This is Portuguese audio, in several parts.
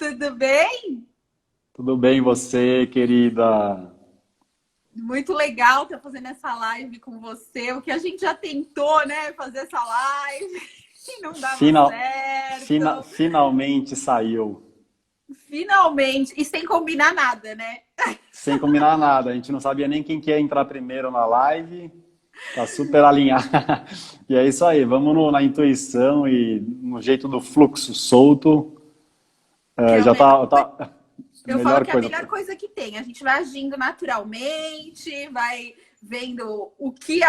Tudo bem? Tudo bem, você, querida? Muito legal estar fazendo essa live com você. O que a gente já tentou, né? Fazer essa live e não dava Final, certo. finalmente saiu, Finalmente, e sem combinar nada, né? sem combinar nada. A gente não sabia nem quem que ia entrar primeiro na live. Tá super alinhado. E é isso aí, vamos na intuição e no jeito do fluxo solto. Que é o Já melhor. tá Eu falo melhor que é a coisa. melhor coisa que tem. A gente vai agindo naturalmente, vai vendo o que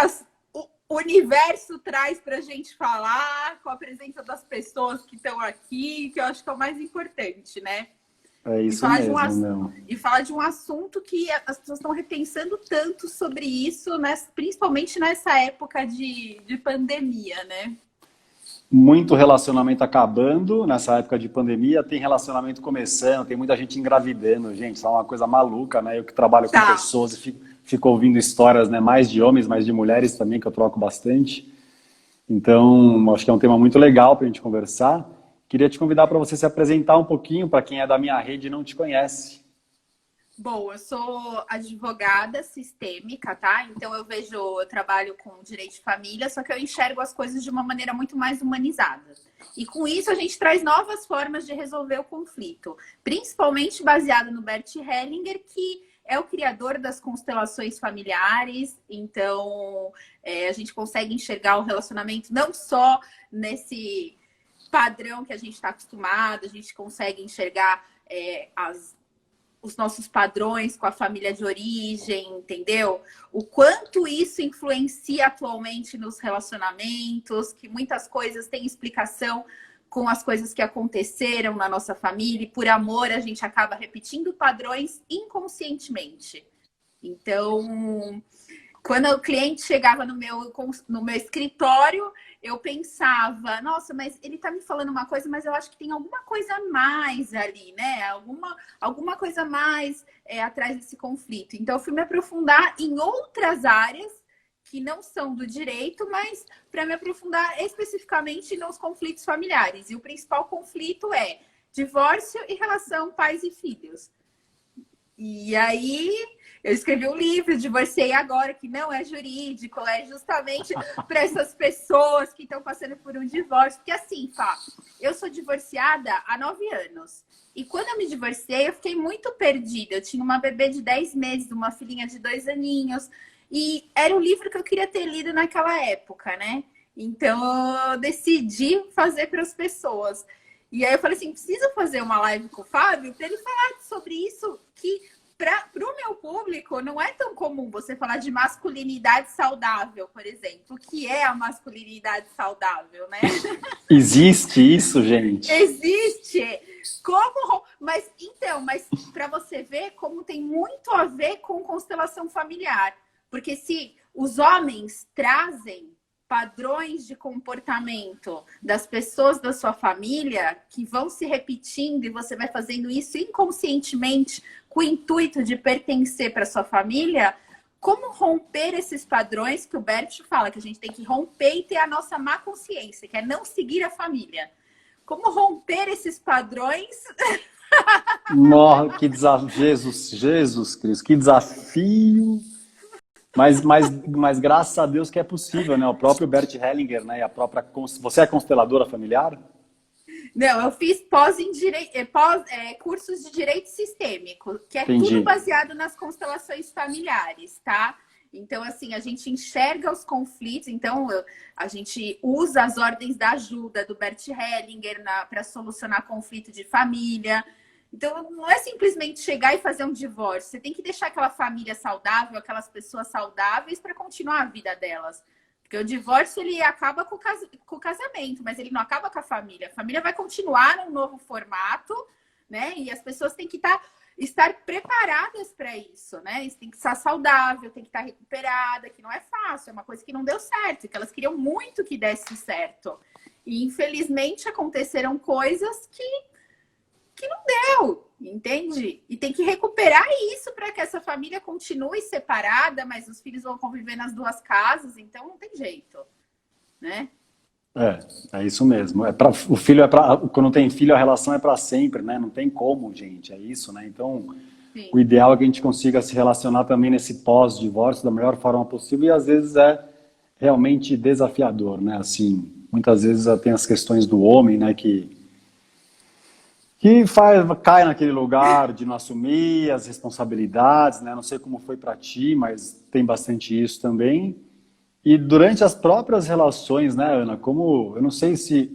o universo traz para a gente falar, com a presença das pessoas que estão aqui, que eu acho que é o mais importante, né? É E isso falar de mesmo, meu. falar de um assunto que as pessoas estão repensando tanto sobre isso, né? Principalmente nessa época de pandemia, né? Muito relacionamento acabando nessa época de pandemia, tem relacionamento começando, tem muita gente engravidando, gente, isso é uma coisa maluca, né? Eu que trabalho com Tá. pessoas e fico ouvindo histórias, né? Mais de homens, mais de mulheres também, que eu troco bastante. Então, acho que é um tema muito legal para a gente conversar. Queria te convidar para você se apresentar um pouquinho para quem é da minha rede e não te conhece. Bom, eu sou advogada sistêmica, tá? Então eu trabalho com direito de família, só que eu enxergo as coisas de uma maneira muito mais humanizada. E com isso a gente traz novas formas de resolver o conflito, principalmente baseado no Bert Hellinger, que é o criador das constelações familiares. Então, a gente consegue enxergar o relacionamento não só nesse padrão que a gente está acostumado, a gente consegue enxergar os nossos padrões com a família de origem, entendeu? O quanto isso influencia atualmente nos relacionamentos, que muitas coisas têm explicação com as coisas que aconteceram na nossa família, e por amor a gente acaba repetindo padrões inconscientemente. Então, quando o cliente chegava no meu escritório, eu pensava, nossa, mas ele tá me falando uma coisa, mas eu acho que tem alguma coisa a mais ali, né? Alguma coisa a mais atrás desse conflito. Então, eu fui me aprofundar em outras áreas que não são do direito, mas para me aprofundar especificamente nos conflitos familiares. E o principal conflito é divórcio e relação pais e filhos. E aí eu escrevi um livro, Divorciei Agora, que não é jurídico, é justamente para essas pessoas que estão passando por um divórcio. Porque assim, Fá, eu sou divorciada há 9 anos. E quando eu me divorciei, eu fiquei muito perdida. Eu tinha uma bebê de 10 meses, uma filhinha de 2 aninhos. E era o livro que eu queria ter lido naquela época, né? Então eu decidi fazer para as pessoas. E aí eu falei assim, preciso fazer uma live com o Fábio para ele falar sobre isso que para o meu público não é tão comum você falar de masculinidade saudável, por exemplo. O que é a masculinidade saudável, né? Existe isso, gente? Existe! Como? Mas para você ver como tem muito a ver com constelação familiar. Porque se os homens trazem padrões de comportamento das pessoas da sua família que vão se repetindo e você vai fazendo isso inconscientemente com o intuito de pertencer para sua família, como romper esses padrões que o Bert fala, que a gente tem que romper e ter a nossa má consciência, que é não seguir a família. Como romper esses padrões? Nossa, que desafio, Jesus Cristo, que desafio. Mas graças a Deus que é possível, né? O próprio Bert Hellinger, né? E a própria. Você é consteladora familiar? Não, eu fiz cursos de direito sistêmico, que é tudo Entendi. baseado nas constelações familiares, tá? Então, assim, a gente enxerga os conflitos, então a gente usa as ordens da ajuda do Bert Hellinger para solucionar conflito de família. Então, não é simplesmente chegar e fazer um divórcio. Você tem que deixar aquela família saudável, aquelas pessoas saudáveis para continuar a vida delas. Porque o divórcio, ele acaba com o casamento, mas ele não acaba com a família. A família vai continuar num novo formato, né? E as pessoas têm que estar preparadas para isso, né? Isso tem que estar saudável, tem que estar recuperada, que não é fácil, é uma coisa que não deu certo, que elas queriam muito que desse certo. E, infelizmente, aconteceram coisas que não deu, entende? E tem que recuperar isso para que essa família continue separada, mas os filhos vão conviver nas duas casas, então não tem jeito, né? É isso mesmo. O filho quando tem filho, a relação é para sempre, né? Não tem como, gente. É isso, né? Então, o Sim. ideal é que a gente consiga se relacionar também nesse pós-divórcio da melhor forma possível e às vezes é realmente desafiador, né? Assim, muitas vezes tem as questões do homem, né? Cai naquele lugar de não assumir as responsabilidades, né? Não sei como foi para ti, mas tem bastante isso também. E durante as próprias relações, né, Ana? Como eu não sei se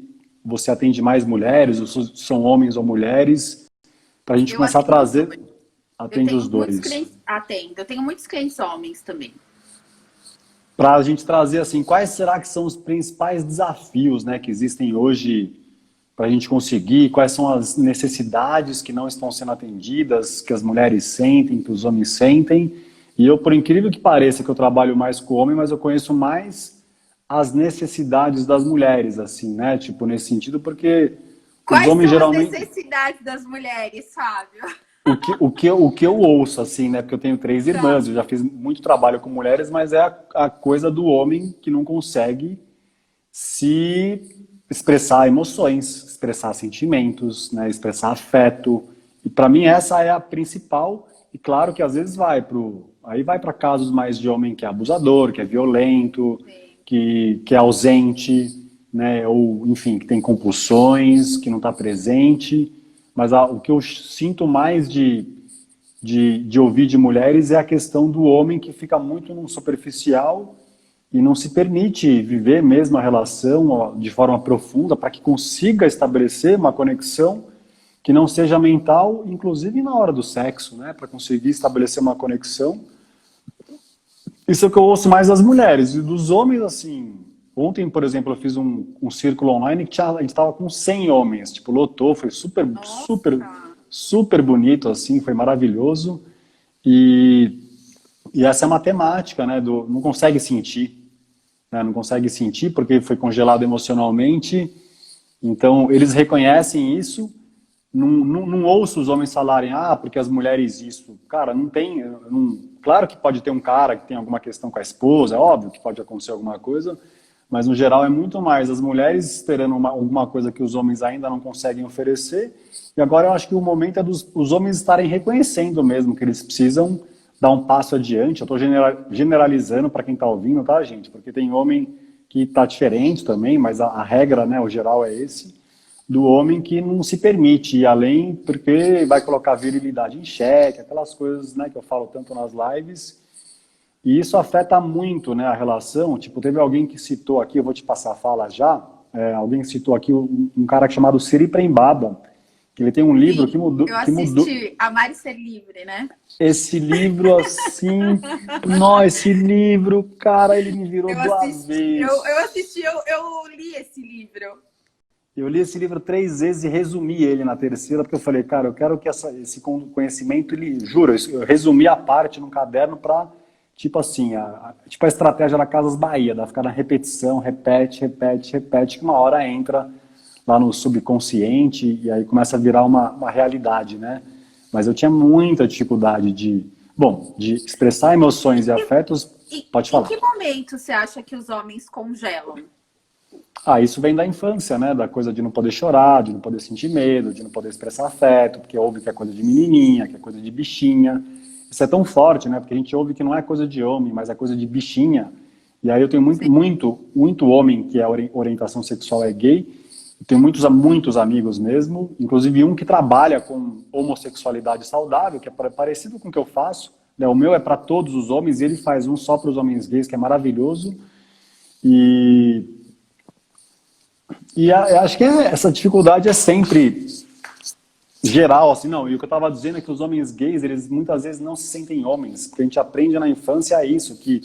você atende mais mulheres, ou se são homens ou mulheres, para a gente Eu começar a atendo os trazer, dois. Eu atende tenho os muitos dois. clientes, atendo. Eu tenho muitos clientes homens também. Para a gente trazer assim, quais será que são os principais desafios, né, que existem hoje para a gente conseguir, quais são as necessidades que não estão sendo atendidas, que as mulheres sentem, que os homens sentem. E eu, por incrível que pareça, que eu trabalho mais com homem, mas eu conheço mais as necessidades das mulheres, assim, né? Tipo, nesse sentido, porque os Quais homens são as geralmente. necessidades das mulheres, Fábio? O que eu ouço, assim, né? Porque eu tenho três Tá. irmãs, eu já fiz muito trabalho com mulheres, mas é a coisa do homem que não consegue se expressar emoções, expressar sentimentos, né, expressar afeto. E para mim essa é a principal. E claro que às vezes aí vai para casos mais de homem que é abusador, que é violento, Sim. que é ausente, né, ou enfim, que tem compulsões, que não está presente. Mas o que eu sinto mais de ouvir de mulheres é a questão do homem que fica muito no superficial e não se permite viver mesmo a relação de forma profunda para que consiga estabelecer uma conexão que não seja mental, inclusive na hora do sexo, né? Para conseguir estabelecer uma conexão. Isso é o que eu ouço mais das mulheres. E dos homens, assim, ontem, por exemplo, eu fiz um círculo online que a gente estava com 100 homens, tipo, lotou, foi super, super, Nossa. super bonito, assim, foi maravilhoso. E, e essa é a matemática, né? Não consegue sentir, né? Não consegue sentir porque foi congelado emocionalmente. Então, eles reconhecem isso. Não ouço os homens falarem, porque as mulheres isso. Cara, não tem. Claro que pode ter um cara que tem alguma questão com a esposa, é óbvio que pode acontecer alguma coisa, mas no geral é muito mais as mulheres esperando alguma coisa que os homens ainda não conseguem oferecer. E agora eu acho que o momento é dos os homens estarem reconhecendo mesmo que eles precisam dar um passo adiante. Eu estou generalizando para quem está ouvindo, tá, gente? Porque tem homem que está diferente também, mas a regra, né, o geral é esse, do homem que não se permite ir além porque vai colocar a virilidade em xeque, aquelas coisas, né, que eu falo tanto nas lives. E isso afeta muito, né, a relação. Tipo, teve alguém que citou aqui, eu vou te passar a fala já, alguém citou aqui um cara chamado Siri Prembaba, que ele tem um livro Sim, eu que mudou. assisti Amar e Ser Livre, né? Esse livro, assim, nossa, esse livro, cara, ele me virou Eu do assisti, eu avesso. assisti, eu li esse livro. Eu li esse livro 3 vezes e resumi ele na terceira, porque eu falei, cara, eu quero que esse conhecimento, ele, juro, eu resumi a parte num caderno para, tipo assim, tipo a estratégia da Casas Bahia, da ficar na repetição, repete, repete, repete, que uma hora entra lá no subconsciente e aí começa a virar uma realidade, né? Mas eu tinha muita dificuldade de expressar emoções e afetos. Pode Em falar. que momento você acha que os homens congelam? Isso vem da infância, né? Da coisa de não poder chorar, de não poder sentir medo, de não poder expressar afeto, porque ouve que é coisa de menininha, que é coisa de bichinha. Isso é tão forte, né? Porque a gente ouve que não é coisa de homem, mas é coisa de bichinha. E aí eu tenho muito, Sim. muito, muito homem que a orientação sexual é gay. Eu tenho muitos amigos mesmo, inclusive um que trabalha com homossexualidade saudável, que é parecido com o que eu faço, né? O meu é para todos os homens e ele faz um só para os homens gays, que é maravilhoso. E eu acho que essa dificuldade é sempre geral, assim, não. E o que eu estava dizendo é que os homens gays, eles muitas vezes não se sentem homens, porque a gente aprende na infância isso, que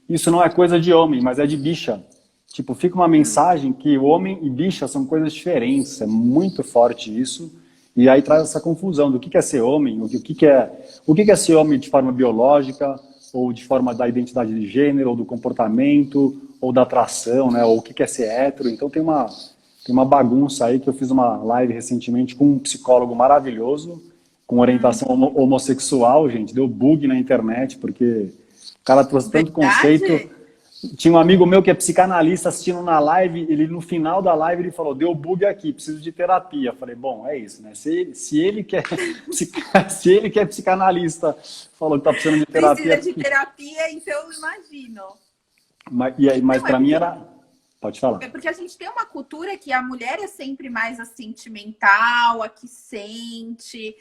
isso não é coisa de homem, mas é de bicha. Tipo, fica uma mensagem que homem e bicha são coisas diferentes, é muito forte isso, e aí traz essa confusão do que é ser homem, o que é ser homem de forma biológica, ou de forma da identidade de gênero, ou do comportamento, ou da atração, né, ou o que é ser hétero. Então tem uma bagunça aí que eu fiz uma live recentemente com um psicólogo maravilhoso, com orientação homossexual, gente, deu bug na internet, porque o cara trouxe tanto conceito. Verdade? Tinha um amigo meu que é psicanalista assistindo na live, ele no final da live ele falou, deu bug aqui, preciso de terapia. Eu falei, bom, é isso, né? Se ele quer, se ele que é psicanalista falou que tá precisando de terapia... Precisa de terapia, então eu imagino. Mas Não, é para mim porque, era... Pode falar. é porque a gente tem uma cultura que a mulher é sempre mais a sentimental, a que sente...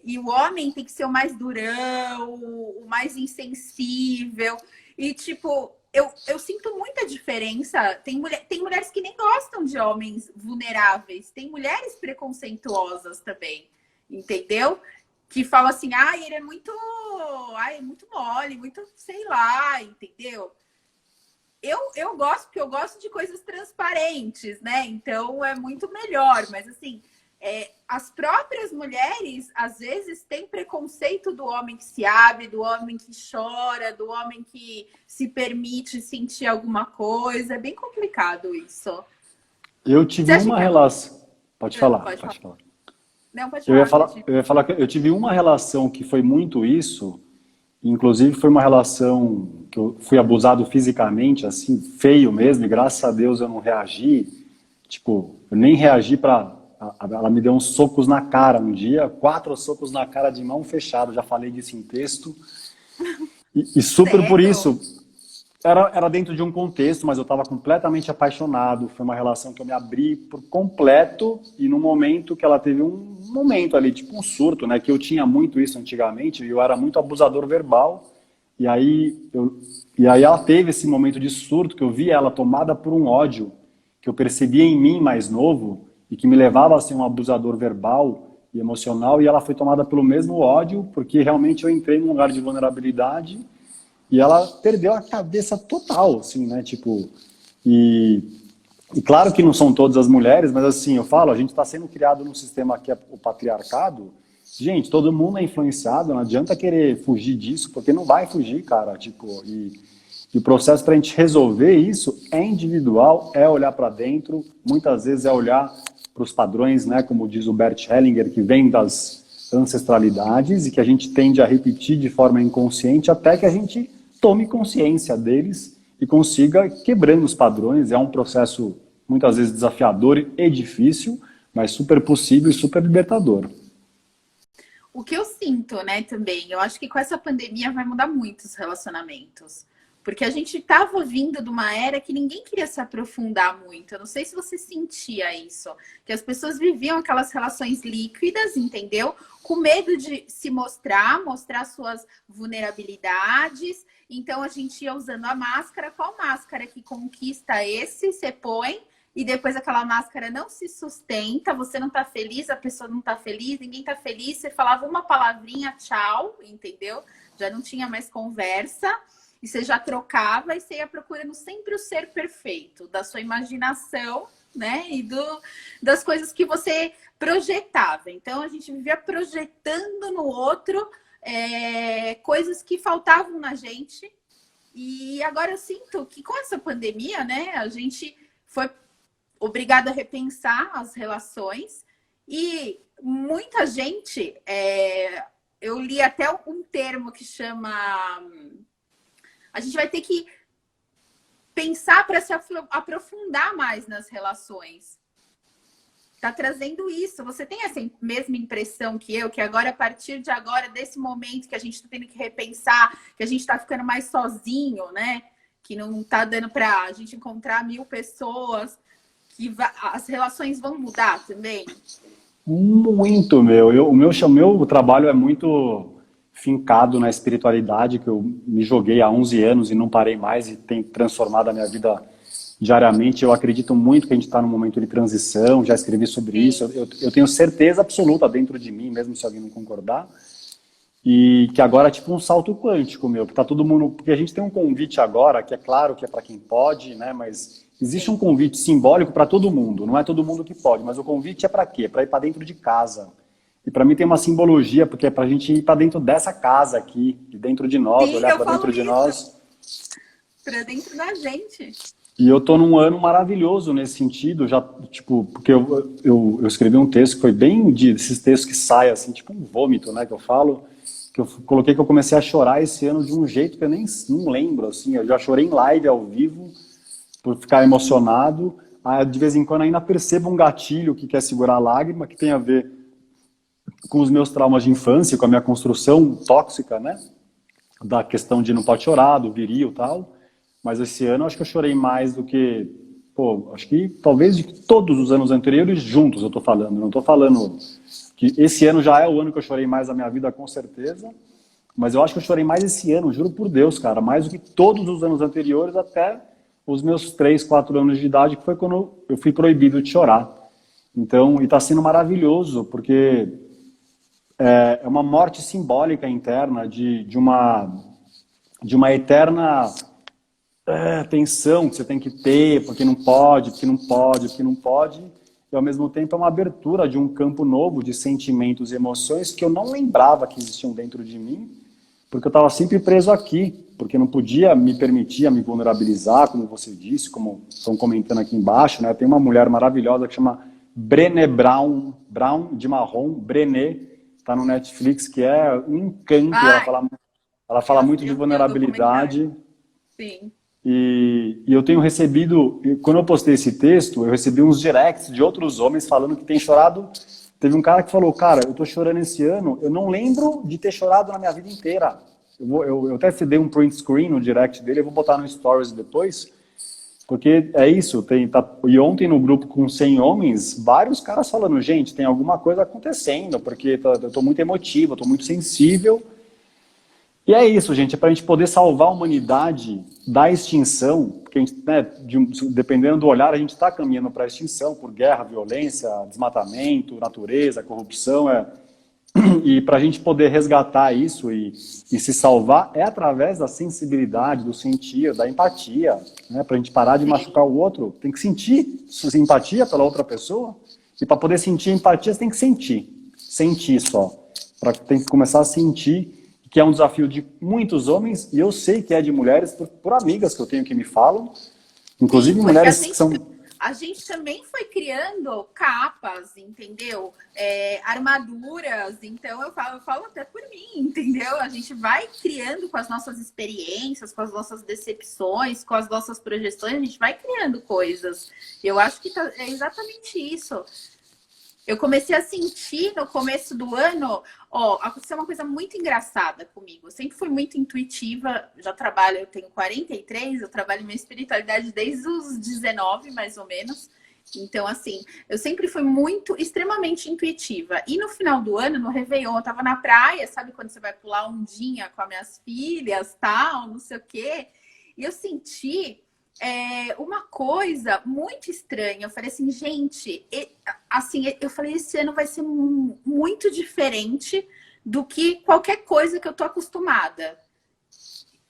e o homem tem que ser o mais durão, o mais insensível. E, tipo, eu sinto muita diferença. Tem mulheres que nem gostam de homens vulneráveis. Tem mulheres preconceituosas também, entendeu? Que falam assim, ele é muito mole, muito, sei lá, entendeu? Eu gosto, porque eu gosto de coisas transparentes, né? Então, é muito melhor. Mas, assim... as próprias mulheres, às vezes, têm preconceito do homem que se abre, do homem que chora, do homem que se permite sentir alguma coisa. É bem complicado isso. Eu tive uma relação... Pode falar, pode pode falar. falar. Não, pode Eu ia falar. falar, eu ia falar que eu tive uma relação que foi muito isso, inclusive foi uma relação que eu fui abusado fisicamente, assim, feio mesmo, e graças a Deus eu não reagi. Tipo, eu nem reagi para... Ela me deu uns socos na cara um dia, 4 socos na cara de mão fechada, já falei disso em texto. E super Sério? por isso, era dentro de um contexto, mas eu estava completamente apaixonado. Foi uma relação que eu me abri por completo e no momento que ela teve um momento ali, tipo um surto, né? Que eu tinha muito isso antigamente, eu era muito abusador verbal. E aí ela teve esse momento de surto, que eu vi ela tomada por um ódio que eu percebia em mim mais novo, e que me levava a ser um abusador verbal e emocional, e ela foi tomada pelo mesmo ódio, porque realmente eu entrei num lugar de vulnerabilidade, e ela perdeu a cabeça total, assim, né, tipo, e claro que não são todas as mulheres, mas assim, eu falo, a gente está sendo criado num sistema que é o patriarcado, gente, todo mundo é influenciado, não adianta querer fugir disso, porque não vai fugir, cara, tipo, e o processo para a gente resolver isso é individual, é olhar para dentro, muitas vezes é olhar para os padrões, né, como diz o Bert Hellinger, que vem das ancestralidades e que a gente tende a repetir de forma inconsciente até que a gente tome consciência deles e consiga quebrando os padrões. É um processo muitas vezes desafiador e difícil, mas super possível e super libertador. O que eu sinto, né, também, eu acho que com essa pandemia vai mudar muito os relacionamentos. Porque a gente estava vindo de uma era que ninguém queria se aprofundar muito. Eu não sei se você sentia isso. Que as pessoas viviam aquelas relações líquidas, entendeu? Com medo de se mostrar suas vulnerabilidades. Então, a gente ia usando a máscara. Qual máscara que conquista esse? Você põe. E depois aquela máscara não se sustenta. Você não tá feliz, a pessoa não tá feliz, ninguém tá feliz. Você falava uma palavrinha, tchau, entendeu? Já não tinha mais conversa. E você já trocava e você ia procurando sempre o ser perfeito da sua imaginação, né? E das coisas que você projetava. Então, a gente vivia projetando no outro coisas que faltavam na gente. E agora eu sinto que com essa pandemia, né? A gente foi obrigado a repensar as relações. E muita gente... eu li até um termo que chama... A gente vai ter que pensar para se aprofundar mais nas relações. Tá trazendo isso. Você tem essa mesma impressão que eu, que agora, a partir de agora, desse momento que a gente está tendo que repensar, que a gente está ficando mais sozinho, né? Que não tá dando para a gente encontrar 1000 pessoas, que as relações vão mudar também? Muito, meu. O meu trabalho é muito fincado na espiritualidade, que eu me joguei há 11 anos e não parei mais e tem transformado a minha vida diariamente. Eu acredito muito que a gente está num momento de transição, já escrevi sobre isso. Eu tenho certeza absoluta dentro de mim, mesmo se alguém não concordar, e que agora é tipo um salto quântico, meu, que tá todo mundo... Porque a gente tem um convite agora, que é claro que é para quem pode, né, mas existe um convite simbólico para todo mundo, não é todo mundo que pode, mas o convite é para quê? Para ir para dentro de casa. E para mim tem uma simbologia, porque é para a gente ir para dentro dessa casa aqui, de dentro de nós, olhar para dentro de nós. Para dentro da gente. E eu tô num ano maravilhoso nesse sentido, já, tipo, porque eu escrevi um texto que foi bem desses textos que saem assim, tipo um vômito, né, que eu falo, que eu coloquei que eu comecei a chorar esse ano de um jeito que eu nem não lembro, assim. Eu já chorei em live ao vivo por ficar emocionado. Aí, de vez em quando ainda percebo um gatilho que quer segurar a lágrima, que tem a ver com os meus traumas de infância, com a minha construção tóxica, né? Da questão de não pode chorar, do viril e tal. Mas esse ano eu acho que eu chorei mais do que, pô, acho que talvez de todos os anos anteriores juntos eu tô falando. Não tô falando que esse ano já é o ano que eu chorei mais da minha vida, com certeza. Mas eu acho que eu chorei mais esse ano, juro por Deus, cara. Mais do que todos os anos anteriores, até os meus 3, 4 anos de idade, que foi quando eu fui proibido de chorar. Então, e tá sendo maravilhoso, porque é uma morte simbólica interna de uma eterna tensão que você tem que ter, porque não pode, porque não pode, porque não pode. E, ao mesmo tempo, é uma abertura de um campo novo de sentimentos e emoções que eu não lembrava que existiam dentro de mim, porque eu estava sempre preso aqui, porque não podia me permitir a me vulnerabilizar, como você disse, como estão comentando aqui embaixo, né? Tem uma mulher maravilhosa que chama Brené Brown, Brown de marrom, Brené, está no Netflix, que é um encanto. Ela fala muito de vulnerabilidade. Sim. E eu tenho recebido, quando eu postei esse texto, eu recebi uns directs de outros homens falando que tem chorado. Teve um cara que falou, cara, eu tô chorando esse ano, eu não lembro de ter chorado na minha vida inteira. Eu até dei um print screen no direct dele, eu vou botar no stories depois, porque é isso. E ontem no grupo com 100 homens, vários caras falando, gente, tem alguma coisa acontecendo, porque eu tô muito emotivo, eu tô muito sensível. E é isso, gente, é para a gente poder salvar a humanidade da extinção, porque a gente, né, dependendo do olhar, a gente está caminhando para a extinção por guerra, violência, desmatamento, natureza, corrupção. E para a gente poder resgatar isso e se salvar é através da sensibilidade, do sentir, da empatia, né? Para a gente parar de machucar o outro, tem que sentir empatia pela outra pessoa. E para poder sentir empatia, você tem que sentir só. Tem que começar a sentir, que é um desafio de muitos homens, e eu sei que é de mulheres, por amigas que eu tenho que me falam, inclusive mulheres que são... A gente também foi criando capas, entendeu? Armaduras, então eu falo até por mim, entendeu? A gente vai criando com as nossas experiências, com as nossas decepções, com as nossas projeções, a gente vai criando coisas. Eu acho que é exatamente isso. Eu comecei a sentir no começo do ano, aconteceu uma coisa muito engraçada comigo. Eu sempre fui muito intuitiva, eu tenho 43, eu trabalho minha espiritualidade desde os 19, mais ou menos. Então, assim, eu sempre fui extremamente intuitiva. E no final do ano, no Réveillon, eu tava na praia, sabe quando você vai pular ondinha com as minhas filhas, tal, não sei o quê. E eu senti... uma coisa muito estranha. Eu falei assim, gente, eu falei, esse ano vai ser muito diferente do que qualquer coisa que eu tô acostumada.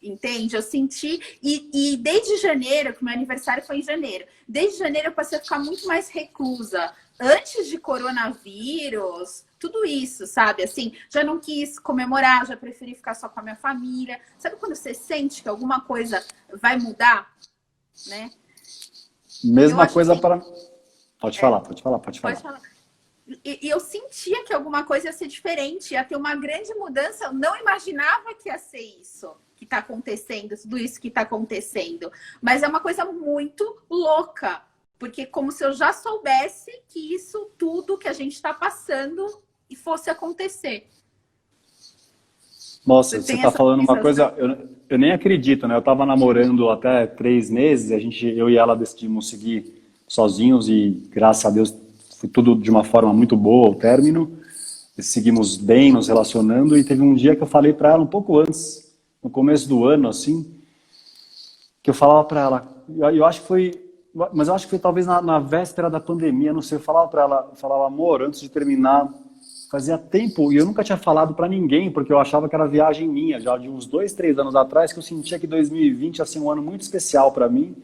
Entende? Eu senti, e desde janeiro, que meu aniversário foi em janeiro, desde janeiro eu passei a ficar muito mais reclusa. Antes de coronavírus, tudo isso, sabe? Assim, já não quis comemorar, já preferi ficar só com a minha família. Sabe quando você sente que alguma coisa vai mudar? Né? Mesma coisa para... Pode falar. E eu sentia que alguma coisa ia ser diferente, ia ter uma grande mudança. Eu não imaginava que ia ser isso que está acontecendo, tudo isso que está acontecendo. Mas é uma coisa muito louca, porque como se eu já soubesse que isso tudo que a gente está passando e fosse acontecer. Nossa, você está falando uma coisa, eu nem acredito, né? Eu estava namorando até 3 meses, eu e ela decidimos seguir sozinhos e, graças a Deus, foi tudo de uma forma muito boa, o término. Seguimos bem, nos relacionando, e teve um dia que eu falei para ela, um pouco antes, no começo do ano, assim, que eu falava para ela, eu acho que foi talvez na véspera da pandemia, não sei, eu falava para ela, amor, antes de terminar... Fazia tempo, e eu nunca tinha falado para ninguém, porque eu achava que era viagem minha, já de uns 2, 3 anos atrás, que eu sentia que 2020 ia ser um ano muito especial para mim,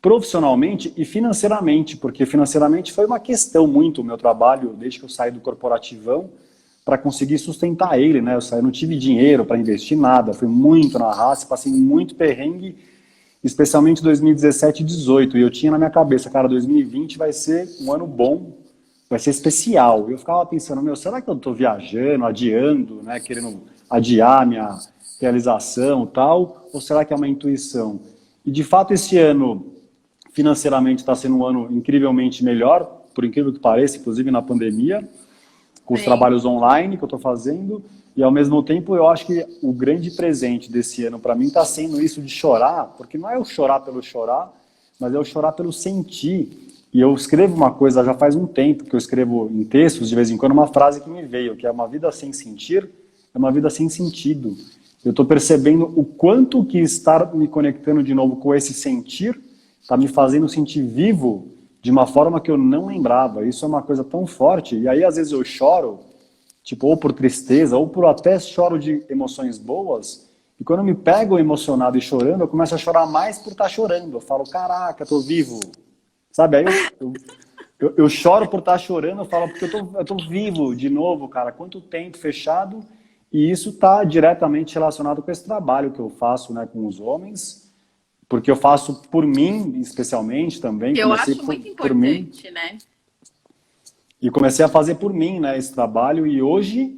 profissionalmente e financeiramente, porque financeiramente foi uma questão muito o meu trabalho, desde que eu saí do corporativão, para conseguir sustentar ele, né? Eu não tive dinheiro para investir nada, fui muito na raça, passei muito perrengue, especialmente 2017 e 2018, e eu tinha na minha cabeça, cara, 2020 vai ser um ano bom, vai ser especial. Eu ficava pensando, será que eu estou viajando, adiando, né, querendo adiar minha realização e tal? Ou será que é uma intuição? E de fato esse ano financeiramente está sendo um ano incrivelmente melhor, por incrível que pareça, inclusive na pandemia, com os trabalhos online que eu estou fazendo, e ao mesmo tempo eu acho que o grande presente desse ano para mim está sendo isso de chorar, porque não é o chorar pelo chorar, mas é o chorar pelo sentir. E eu escrevo uma coisa já faz um tempo, que eu escrevo em textos, de vez em quando, uma frase que me veio, que é: uma vida sem sentir é uma vida sem sentido. Eu estou percebendo o quanto que estar me conectando de novo com esse sentir está me fazendo sentir vivo de uma forma que eu não lembrava. Isso é uma coisa tão forte. E aí, às vezes, eu choro, tipo, ou por tristeza, ou por até choro de emoções boas. E quando eu me pego emocionado e chorando, eu começo a chorar mais por estar chorando. Eu falo: caraca, tô vivo. Sabe? Aí eu choro por estar chorando, eu falo, porque eu tô vivo de novo, cara. Quanto tempo fechado. E isso está diretamente relacionado com esse trabalho que eu faço, né, com os homens, porque eu faço por mim, especialmente também. Que eu comecei acho muito por mim. importante, né? E comecei a fazer por mim, né, esse trabalho. E hoje,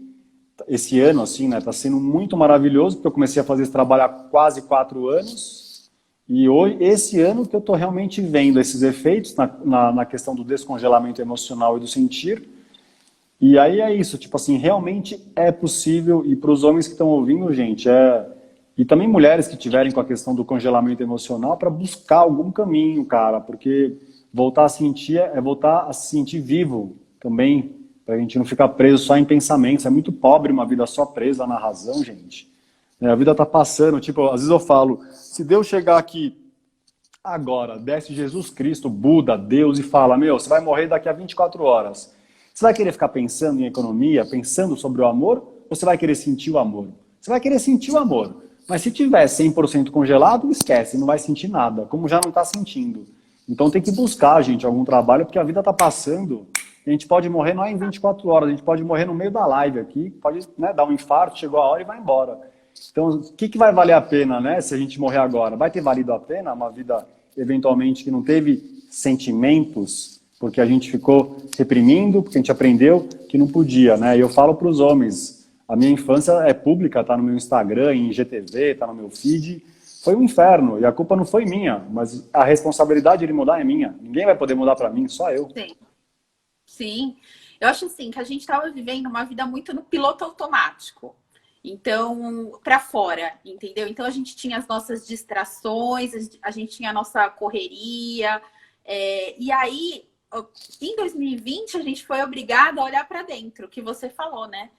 esse ano, assim, né, tá sendo muito maravilhoso, porque eu comecei a fazer esse trabalho há quase 4 anos. E hoje, esse ano que eu tô realmente vendo esses efeitos na questão do descongelamento emocional e do sentir. E aí é isso, tipo assim, realmente é possível. E para os homens que estão ouvindo, gente, e também mulheres que tiverem com a questão do congelamento emocional, para buscar algum caminho, cara, porque voltar a sentir é voltar a se sentir vivo também, para a gente não ficar preso só em pensamentos. É muito pobre uma vida só presa na razão, gente. A vida tá passando, tipo, às vezes eu falo, se Deus chegar aqui agora, desce Jesus Cristo, Buda, Deus, e fala: meu, você vai morrer daqui a 24 horas. Você vai querer ficar pensando em economia, pensando sobre o amor, ou você vai querer sentir o amor? Você vai querer sentir o amor. Mas se tiver 100% congelado, esquece, não vai sentir nada, como já não está sentindo. Então tem que buscar, gente, algum trabalho, porque a vida está passando. A gente pode morrer não é em 24 horas, a gente pode morrer no meio da live aqui, pode, né, dar um infarto, chegou a hora e vai embora. Então, o que vai valer a pena, né, se a gente morrer agora? Vai ter valido a pena uma vida, eventualmente, que não teve sentimentos, porque a gente ficou reprimindo, porque a gente aprendeu que não podia, né? E eu falo para os homens, a minha infância é pública, tá no meu Instagram, em IGTV, tá no meu feed. Foi um inferno, e a culpa não foi minha, mas a responsabilidade de mudar é minha. Ninguém vai poder mudar para mim, só eu. Sim. Sim. Eu acho assim que a gente estava vivendo uma vida muito no piloto automático. Então, para fora, entendeu? Então a gente tinha as nossas distrações, a gente tinha a nossa correria. E aí, em 2020, a gente foi obrigado a olhar para dentro, que você falou, né?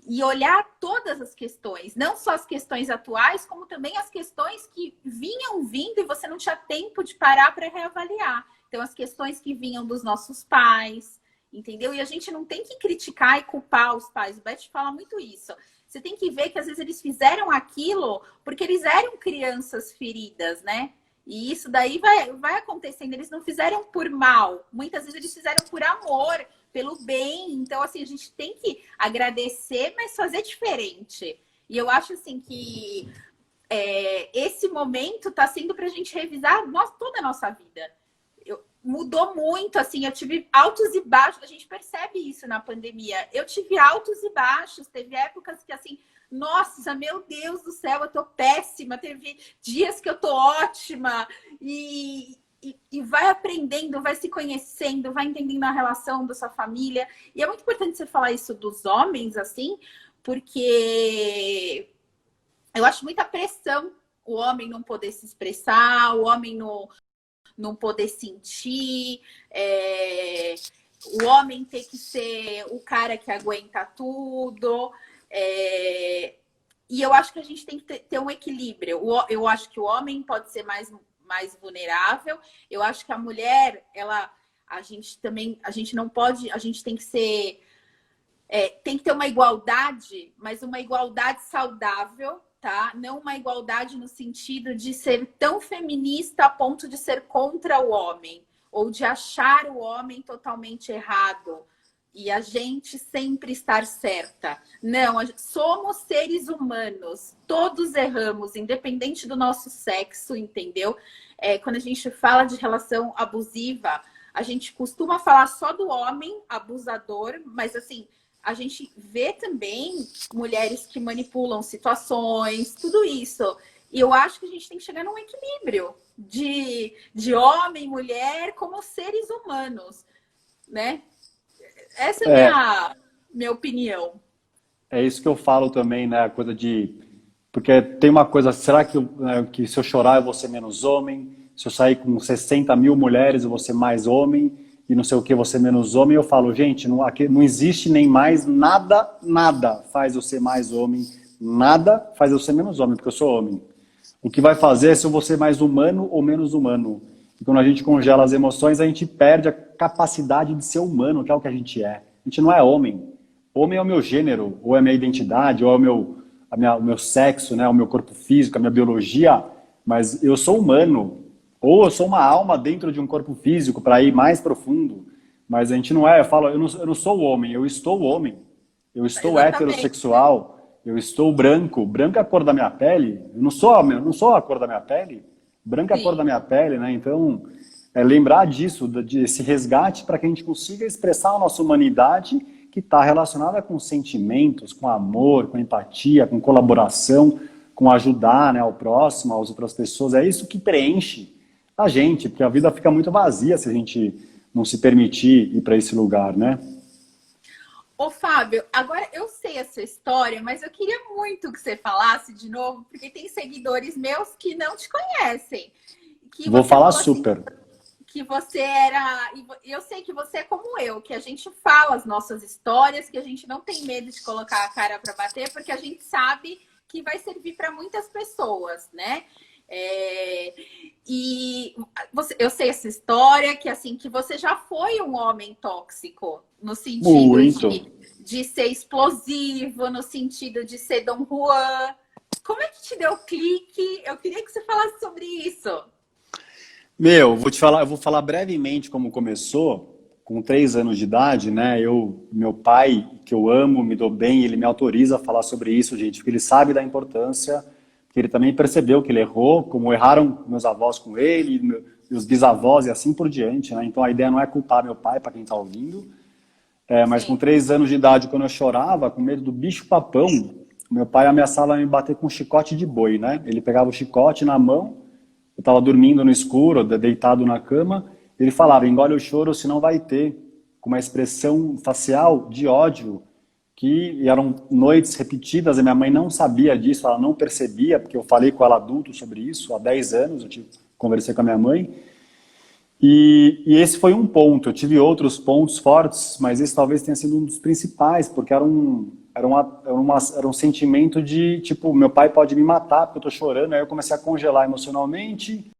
E olhar todas as questões, não só as questões atuais, como também as questões que vinham vindo e você não tinha tempo de parar para reavaliar. Então, as questões que vinham dos nossos pais, entendeu? E a gente não tem que criticar e culpar os pais. O Beth fala muito isso. Você tem que ver que às vezes eles fizeram aquilo porque eles eram crianças feridas, né? E isso daí vai acontecendo. Eles não fizeram por mal. Muitas vezes eles fizeram por amor, pelo bem. Então, assim, a gente tem que agradecer, mas fazer diferente. E eu acho, assim, que esse momento está sendo para a gente revisar toda a nossa vida. Mudou muito, assim, eu tive altos e baixos, a gente percebe isso na pandemia. Eu tive altos e baixos, teve épocas que, assim, nossa, meu Deus do céu, eu tô péssima, teve dias que eu tô ótima, e vai aprendendo, vai se conhecendo, vai entendendo a relação da sua família. E é muito importante você falar isso dos homens, assim, porque eu acho muita pressão o homem não poder se expressar, o homem não poder sentir, o homem ter que ser o cara que aguenta tudo. E eu acho que a gente tem que ter um equilíbrio. Eu acho que o homem pode ser mais vulnerável. Eu acho que a mulher, a gente não pode, a gente tem que ser, tem que ter uma igualdade, mas uma igualdade saudável, tá? Não uma igualdade no sentido de ser tão feminista a ponto de ser contra o homem, ou de achar o homem totalmente errado e a gente sempre estar certa. Não, somos seres humanos, todos erramos, independente do nosso sexo, entendeu? Quando a gente fala de relação abusiva, a gente costuma falar só do homem abusador, mas assim, a gente vê também mulheres que manipulam situações, tudo isso. E eu acho que a gente tem que chegar num equilíbrio de homem e mulher como seres humanos, né? Essa é a minha opinião. É isso que eu falo também, né? A coisa de. Porque tem uma coisa, será que, que se eu chorar eu vou ser menos homem? Se eu sair com 60 mil mulheres eu vou ser mais homem? E não sei o que, eu vou ser menos homem? Eu falo, gente, não, aqui, não existe nem mais nada faz eu ser mais homem, nada faz eu ser menos homem, porque eu sou homem. O que vai fazer é se eu vou ser mais humano ou menos humano. E quando a gente congela as emoções, a gente perde a capacidade de ser humano, que é o que a gente é. A gente não é homem. Homem é o meu gênero, ou é a minha identidade, ou é o meu sexo, né, o meu corpo físico, a minha biologia, mas eu sou humano. Ou eu sou uma alma dentro de um corpo físico, para ir mais profundo. Mas a gente não é, eu falo, eu não sou homem, eu estou homem. Eu estou Exatamente. heterossexual, eu estou branco. Branco é a cor da minha pele. Eu não sou a cor da minha pele. Branco é a cor da Sim. minha pele, né? Então, é lembrar disso, desse resgate, para que a gente consiga expressar a nossa humanidade, que está relacionada com sentimentos, com amor, com empatia, com colaboração, com ajudar, né, ao próximo, às outras pessoas. É isso que preenche a gente, porque a vida fica muito vazia se a gente não se permitir ir para esse lugar, né? Ô, Fábio, agora eu sei a sua história, mas eu queria muito que você falasse de novo, porque tem seguidores meus que não te conhecem. Que Vou você falar falou assim, super. que você era. E eu sei que você é como eu, que a gente fala as nossas histórias, que a gente não tem medo de colocar a cara para bater, porque a gente sabe que vai servir para muitas pessoas, né? E eu sei essa história, que assim, que você já foi um homem tóxico, no sentido Muito. de ser explosivo, no sentido de ser Dom Juan. Como é que te deu clique? Eu queria que você falasse sobre isso. Meu, eu vou falar brevemente como começou. Com 3 anos de idade, né? Meu pai, que eu amo, me dou bem, ele me autoriza a falar sobre isso, gente, porque ele sabe da importância, porque ele também percebeu que ele errou, como erraram meus avós com ele, e os bisavós e assim por diante, né? Então a ideia não é culpar meu pai, para quem está ouvindo, mas com Sim. 3 anos de idade, quando eu chorava, com medo do bicho-papão, meu pai ameaçava me bater com um chicote de boi, né? Ele pegava o chicote na mão, eu estava dormindo no escuro, deitado na cama, ele falava, engole o choro, senão vai ter, com uma expressão facial de ódio, que eram noites repetidas, a minha mãe não sabia disso, ela não percebia, porque eu falei com ela adulto sobre isso, há 10 anos, conversei com a minha mãe, e esse foi um ponto. Eu tive outros pontos fortes, mas esse talvez tenha sido um dos principais, porque era um sentimento de, tipo, meu pai pode me matar porque eu tô chorando. Aí eu comecei a congelar emocionalmente.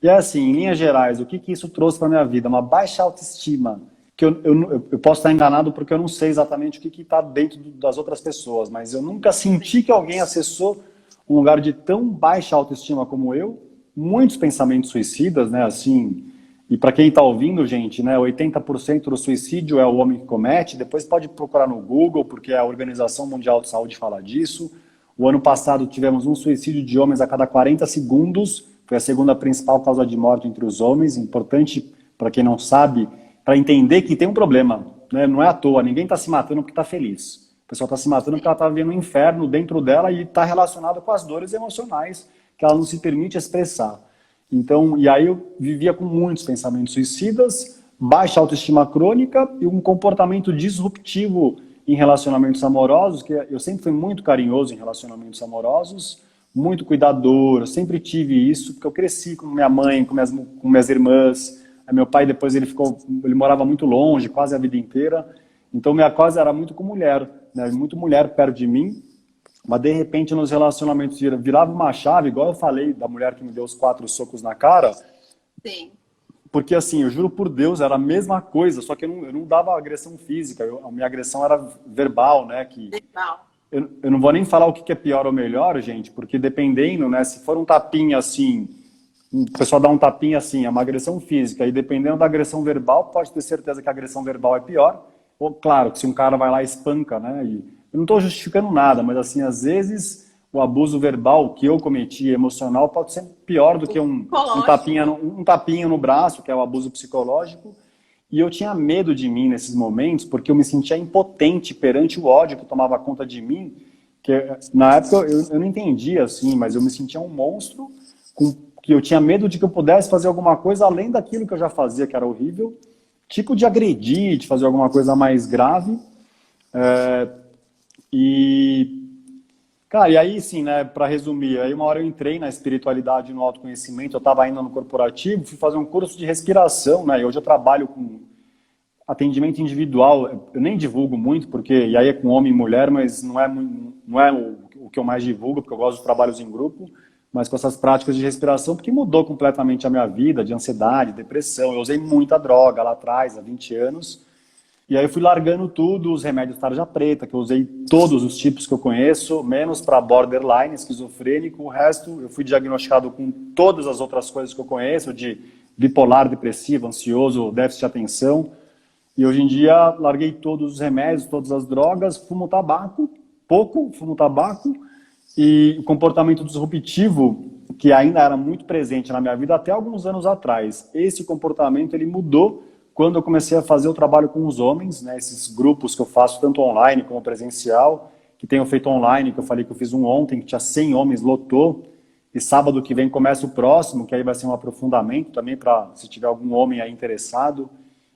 E é assim, em linhas gerais, o que que isso trouxe para minha vida? Uma baixa autoestima. Que eu posso estar enganado porque eu não sei exatamente o que está dentro das outras pessoas, mas eu nunca senti que alguém acessou um lugar de tão baixa autoestima como eu. Muitos pensamentos suicidas, né? Assim, e para quem está ouvindo, gente, né, 80% do suicídio é o homem que comete. Depois pode procurar no Google, porque a Organização Mundial de Saúde fala disso. O ano passado tivemos um suicídio de homens a cada 40 segundos. Foi a segunda principal causa de morte entre os homens. Importante, para quem não sabe, para entender que tem um problema. Né? Não é à toa, ninguém está se matando porque está feliz. O pessoal está se matando porque ela está vivendo um inferno dentro dela e está relacionado com as dores emocionais que ela não se permite expressar. Então, e aí eu vivia com muitos pensamentos suicidas, baixa autoestima crônica e um comportamento disruptivo em relacionamentos amorosos, que eu sempre fui muito carinhoso em relacionamentos amorosos, muito cuidador, eu sempre tive isso, porque eu cresci com minha mãe, com minhas irmãs, aí meu pai depois ele morava muito longe, quase a vida inteira, então minha coisa era muito com mulher, né, muito mulher perto de mim, mas de repente nos relacionamentos virava uma chave, igual eu falei da mulher que me deu os 4 socos na cara, Sim. porque assim, eu juro por Deus, era a mesma coisa, só que eu não dava agressão física, a minha agressão era verbal, né? Que Legal. eu não vou nem falar o que é pior ou melhor, gente, porque dependendo, né? Se for um tapinha assim, o pessoal dá um tapinha assim, é uma agressão física, e dependendo da agressão verbal, pode ter certeza que a agressão verbal é pior. Ou, claro, que se um cara vai lá e espanca, né? E eu não estou justificando nada, mas assim, às vezes o abuso verbal que eu cometi, emocional, pode ser pior do que um tapinha, Psicológico. um tapinha no braço, que é o abuso psicológico. E eu tinha medo de mim nesses momentos, porque eu me sentia impotente perante o ódio que tomava conta de mim, que na época eu não entendia, assim, mas eu me sentia um monstro, que eu tinha medo de que eu pudesse fazer alguma coisa além daquilo que eu já fazia, que era horrível, tipo de agredir, de fazer alguma coisa mais grave. E, cara, e aí sim, né, para resumir, aí uma hora eu entrei na espiritualidade, no autoconhecimento, eu estava ainda no corporativo, fui fazer um curso de respiração, né, e hoje eu trabalho com atendimento individual, eu nem divulgo muito, porque, e aí é com homem e mulher, mas não é o que eu mais divulgo, porque eu gosto de trabalhos em grupo, mas com essas práticas de respiração, porque mudou completamente a minha vida, de ansiedade, depressão, eu usei muita droga lá atrás, há 20 anos, e aí eu fui largando tudo, os remédios tarja preta, que eu usei todos os tipos que eu conheço, menos para borderline, esquizofrênico, o resto eu fui diagnosticado com todas as outras coisas que eu conheço, de bipolar, depressivo, ansioso, déficit de atenção, e hoje em dia larguei todos os remédios, todas as drogas, fumo tabaco, pouco, fumo tabaco, e o comportamento disruptivo, que ainda era muito presente na minha vida até alguns anos atrás, esse comportamento ele mudou quando eu comecei a fazer o trabalho com os homens, né, esses grupos que eu faço tanto online como presencial, que tenho feito online, que eu falei que eu fiz um ontem, que tinha 100 homens, lotou, e sábado que vem começa o próximo, que aí vai ser um aprofundamento também para se tiver algum homem aí interessado.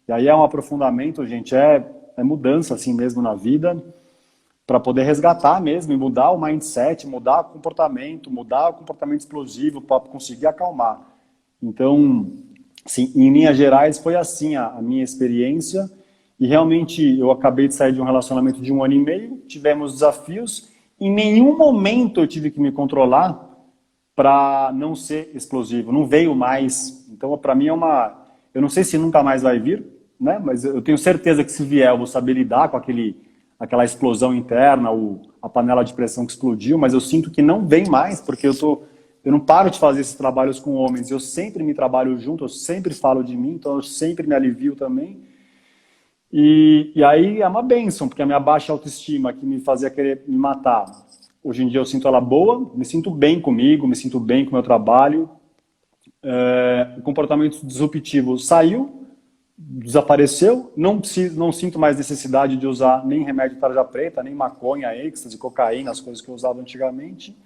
E aí é um aprofundamento, gente, é mudança assim mesmo na vida, para poder resgatar mesmo e mudar o mindset, mudar o comportamento explosivo para conseguir acalmar. Então, sim, em linhas gerais foi assim a minha experiência e realmente eu acabei de sair de um relacionamento de 1 ano e meio, tivemos desafios, em nenhum momento eu tive que me controlar para não ser explosivo, não veio mais. Então, para mim eu não sei se nunca mais vai vir, né? Mas eu tenho certeza que se vier eu vou saber lidar com aquela explosão interna, a panela de pressão que explodiu, mas eu sinto que não vem mais, porque eu não paro de fazer esses trabalhos com homens, eu sempre me trabalho junto, eu sempre falo de mim, então eu sempre me alivio também. E aí é uma bênção, porque a minha baixa autoestima que me fazia querer me matar, hoje em dia eu sinto ela boa, me sinto bem comigo, me sinto bem com o meu trabalho. O comportamento disruptivo saiu, desapareceu, não sinto mais necessidade de usar nem remédio tarja preta, nem maconha, êxtase, cocaína, as coisas que eu usava antigamente.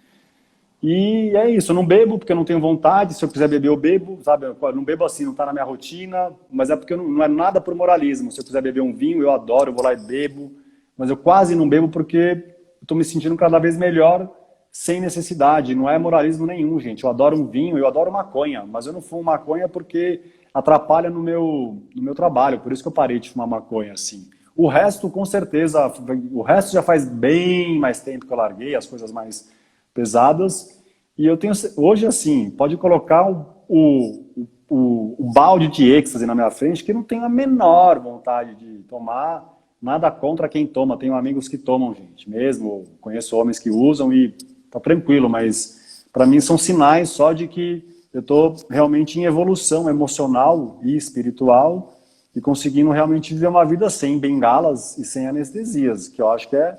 E é isso, eu não bebo porque eu não tenho vontade, se eu quiser beber eu bebo, sabe? Eu não bebo assim, não está na minha rotina, mas é porque não é nada por moralismo. Se eu quiser beber um vinho, eu adoro, eu vou lá e bebo, mas eu quase não bebo porque estou me sentindo cada vez melhor sem necessidade, não é moralismo nenhum, gente. Eu adoro um vinho, eu adoro maconha, mas eu não fumo maconha porque atrapalha no meu trabalho, por isso que eu parei de fumar maconha, assim. O resto, com certeza, o resto já faz bem mais tempo que eu larguei, as coisas mais pesadas, e eu tenho, hoje assim, pode colocar o balde de êxtase na minha frente, que eu não tenho a menor vontade de tomar, nada contra quem toma, tenho amigos que tomam, gente, mesmo, conheço homens que usam e tá tranquilo, mas para mim são sinais só de que eu estou realmente em evolução emocional e espiritual e conseguindo realmente viver uma vida sem bengalas e sem anestesias, que eu acho que é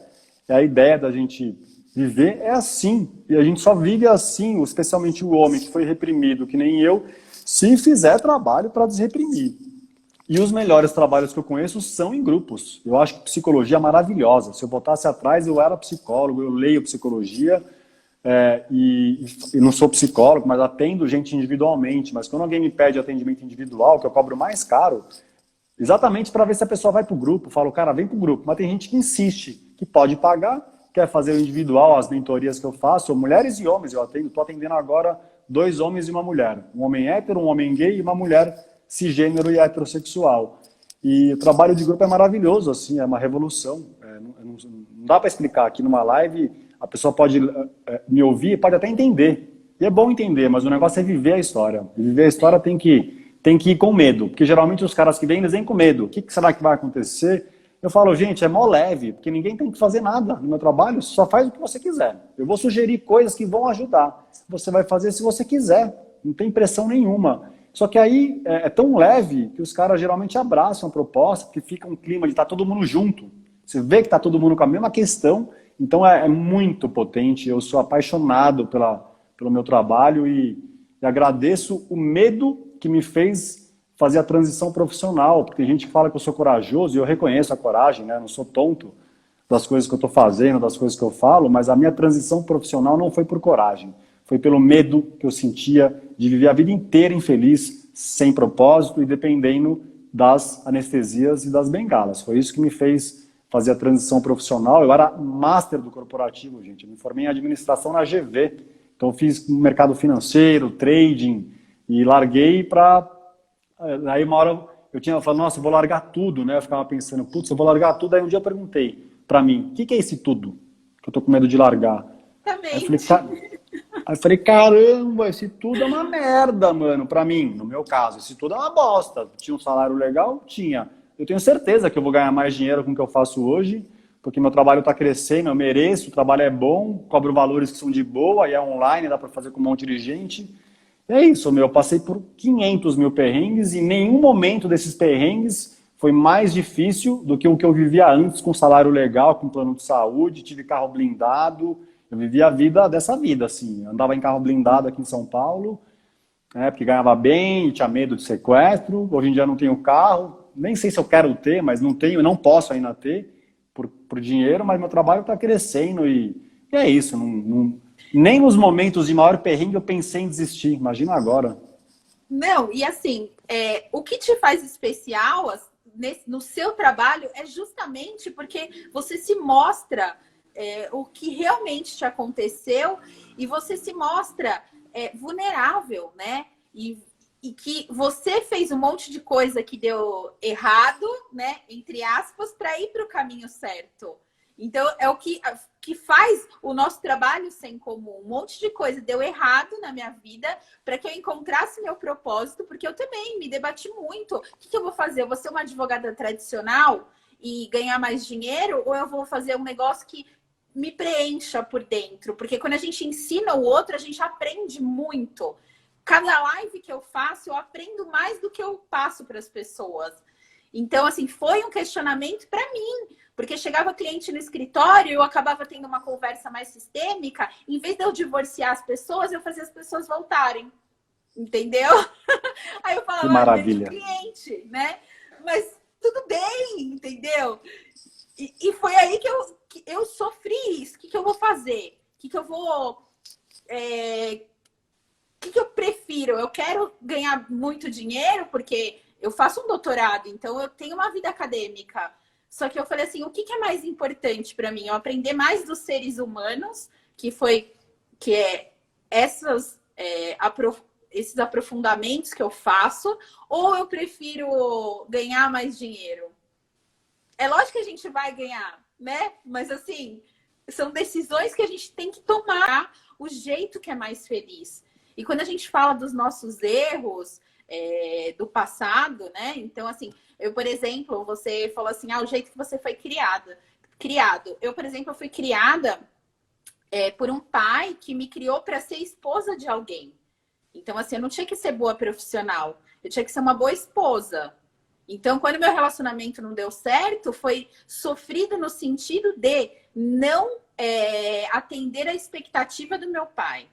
a ideia da gente viver é assim. E a gente só vive assim, especialmente o homem que foi reprimido, que nem eu, se fizer trabalho para desreprimir. E os melhores trabalhos que eu conheço são em grupos. Eu acho que psicologia é maravilhosa. Se eu botasse atrás, eu era psicólogo, eu leio psicologia, e não sou psicólogo, mas atendo gente individualmente. Mas quando alguém me pede atendimento individual, que eu cobro mais caro, exatamente para ver se a pessoa vai para o grupo, eu falo, cara, vem para o grupo. Mas tem gente que insiste, que pode pagar, quer fazer o individual, as mentorias que eu faço, mulheres e homens eu atendo. Estou atendendo agora 2 homens e uma mulher. Um homem hétero, um homem gay e uma mulher cisgênero e heterossexual. E o trabalho de grupo é maravilhoso, assim, é uma revolução. Não dá para explicar aqui numa live, a pessoa pode me ouvir, pode até entender. E é bom entender, mas o negócio é viver a história. E viver a história tem que ir com medo, porque geralmente os caras que vêm, eles vêm com medo. O que será que vai acontecer? Eu falo, gente, é mó leve, porque ninguém tem que fazer nada no meu trabalho, só faz o que você quiser. Eu vou sugerir coisas que vão ajudar. Você vai fazer se você quiser, não tem pressão nenhuma. Só que aí é tão leve que os caras geralmente abraçam a proposta, porque fica um clima de estar todo mundo junto. Você vê que está todo mundo com a mesma questão, então é muito potente. Eu sou apaixonado pelo meu trabalho e agradeço o medo que me fez fazer a transição profissional, porque tem gente que fala que eu sou corajoso, e eu reconheço a coragem, né? Eu não sou tonto das coisas que eu estou fazendo, das coisas que eu falo, mas a minha transição profissional não foi por coragem, foi pelo medo que eu sentia de viver a vida inteira infeliz, sem propósito e dependendo das anestesias e das bengalas. Foi isso que me fez fazer a transição profissional. Eu era master do corporativo, gente. Eu me formei em administração na GV. Então, eu fiz mercado financeiro, trading, e larguei para... Aí, uma hora, eu tinha falado, nossa, eu vou largar tudo, né? Eu ficava pensando, putz, eu vou largar tudo. Aí, um dia eu perguntei para mim, o que é esse tudo? Que eu tô com medo de largar. Aí eu falei, caramba, esse tudo é uma merda, mano, pra mim, no meu caso. Esse tudo é uma bosta. Tinha um salário legal? Tinha. Eu tenho certeza que eu vou ganhar mais dinheiro com o que eu faço hoje, porque meu trabalho está crescendo, eu mereço, o trabalho é bom, cobro valores que são de boa, e é online, dá para fazer com um monte de gente. E é isso, meu, eu passei por 500 mil perrengues e nenhum momento desses perrengues foi mais difícil do que o que eu vivia antes, com salário legal, com plano de saúde, tive carro blindado. Eu vivia a vida dessa vida, assim. Eu andava em carro blindado aqui em São Paulo, né, porque ganhava bem e tinha medo de sequestro. Hoje em dia não tenho carro, nem sei se eu quero ter, mas não tenho, não posso ainda ter por dinheiro, mas meu trabalho está crescendo e é isso. Nem nos momentos de maior perrengue eu pensei em desistir, imagina agora. Não, e assim, o que te faz especial no seu trabalho é justamente porque você se mostra o que realmente te aconteceu e você se mostra vulnerável, né? E que você fez um monte de coisa que deu errado, né? Entre aspas, para ir para o caminho certo. Então, é o que faz o nosso trabalho ser em comum. Um monte de coisa deu errado na minha vida para que eu encontrasse meu propósito, porque eu também me debati muito. O que eu vou fazer? Eu vou ser uma advogada tradicional e ganhar mais dinheiro? Ou eu vou fazer um negócio que me preencha por dentro? Porque quando a gente ensina o outro, a gente aprende muito. Cada live que eu faço, eu aprendo mais do que eu passo para as pessoas. Então, assim, foi um questionamento para mim. Porque chegava cliente no escritório e eu acabava tendo uma conversa mais sistêmica. Em vez de eu divorciar as pessoas, eu fazia as pessoas voltarem. Entendeu? Aí eu falava, maravilha, cliente, né? Mas tudo bem, entendeu? E foi aí que eu sofri isso. O que eu vou fazer? O que eu vou... O que eu prefiro? Eu quero ganhar muito dinheiro porque eu faço um doutorado, então eu tenho uma vida acadêmica. Só que eu falei assim, o que é mais importante para mim? Eu aprender mais dos seres humanos, que é esses aprofundamentos que eu faço, ou eu prefiro ganhar mais dinheiro? É lógico que a gente vai ganhar, né? Mas assim, são decisões que a gente tem que tomar o jeito que é mais feliz. E quando a gente fala dos nossos erros do passado, né? Então, assim, eu, por exemplo, você falou assim, o jeito que você foi criado. Eu, por exemplo, fui criada por um pai que me criou para ser esposa de alguém. Então, assim, eu não tinha que ser boa profissional. Eu tinha que ser uma boa esposa. Então, quando meu relacionamento não deu certo, foi sofrido no sentido de não atender a expectativa do meu pai.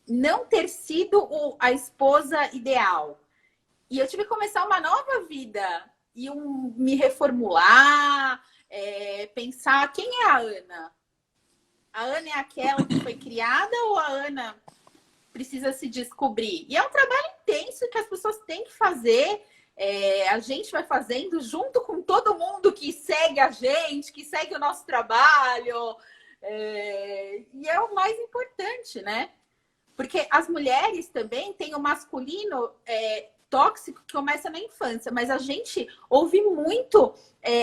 Não ter sido a esposa ideal. E eu tive que começar uma nova vida. E me reformular, pensar quem é a Ana? A Ana é aquela que foi criada ou a Ana precisa se descobrir? E é um trabalho intenso que as pessoas têm que fazer. A gente vai fazendo junto com todo mundo que segue a gente, que segue o nosso trabalho. E é o mais importante, né? Porque as mulheres também têm o masculino tóxico que começa na infância, mas a gente ouve muito,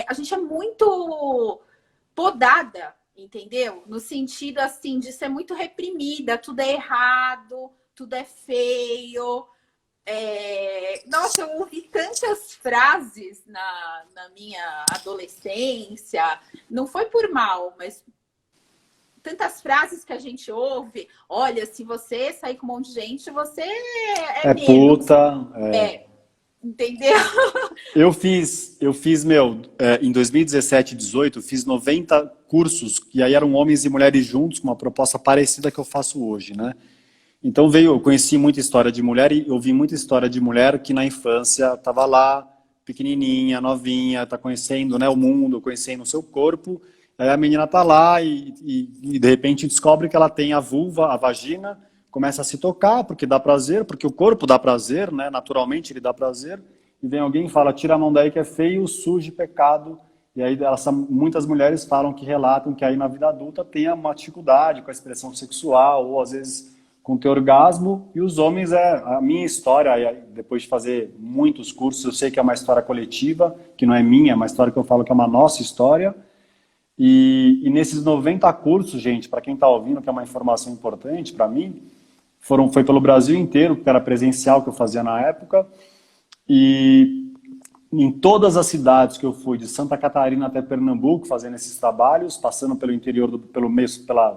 a gente é muito podada, entendeu? No sentido, assim, de ser muito reprimida, tudo é errado, tudo é feio. Nossa, eu ouvi tantas frases na minha adolescência, não foi por mal, mas tantas frases que a gente ouve. Olha, se você sair com um monte de gente, você é menos. Puta. Entendeu? Eu fiz, em 2017 e 2018, fiz 90 cursos, e aí eram homens e mulheres juntos, com uma proposta parecida que eu faço hoje, né? Então eu conheci muita história de mulher e eu vi muita história de mulher que na infância estava lá, pequenininha, novinha, está conhecendo, né, o mundo, conhecendo o seu corpo. Aí a menina está lá e de repente descobre que ela tem a vulva, a vagina, começa a se tocar porque dá prazer, porque o corpo dá prazer, né, naturalmente ele dá prazer. E vem alguém e fala, tira a mão daí que é feio, sujo, pecado. E aí muitas mulheres falam que relatam que aí na vida adulta tem uma dificuldade com a expressão sexual, ou às vezes com ter orgasmo. E os homens, a minha história, depois de fazer muitos cursos, eu sei que é uma história coletiva, que não é minha, é uma história que eu falo que é uma nossa história. E nesses 90 cursos, gente, para quem está ouvindo, que é uma informação importante para mim, foi pelo Brasil inteiro, que era presencial que eu fazia na época. E em todas as cidades que eu fui, de Santa Catarina até Pernambuco, fazendo esses trabalhos, passando pelo interior, pelo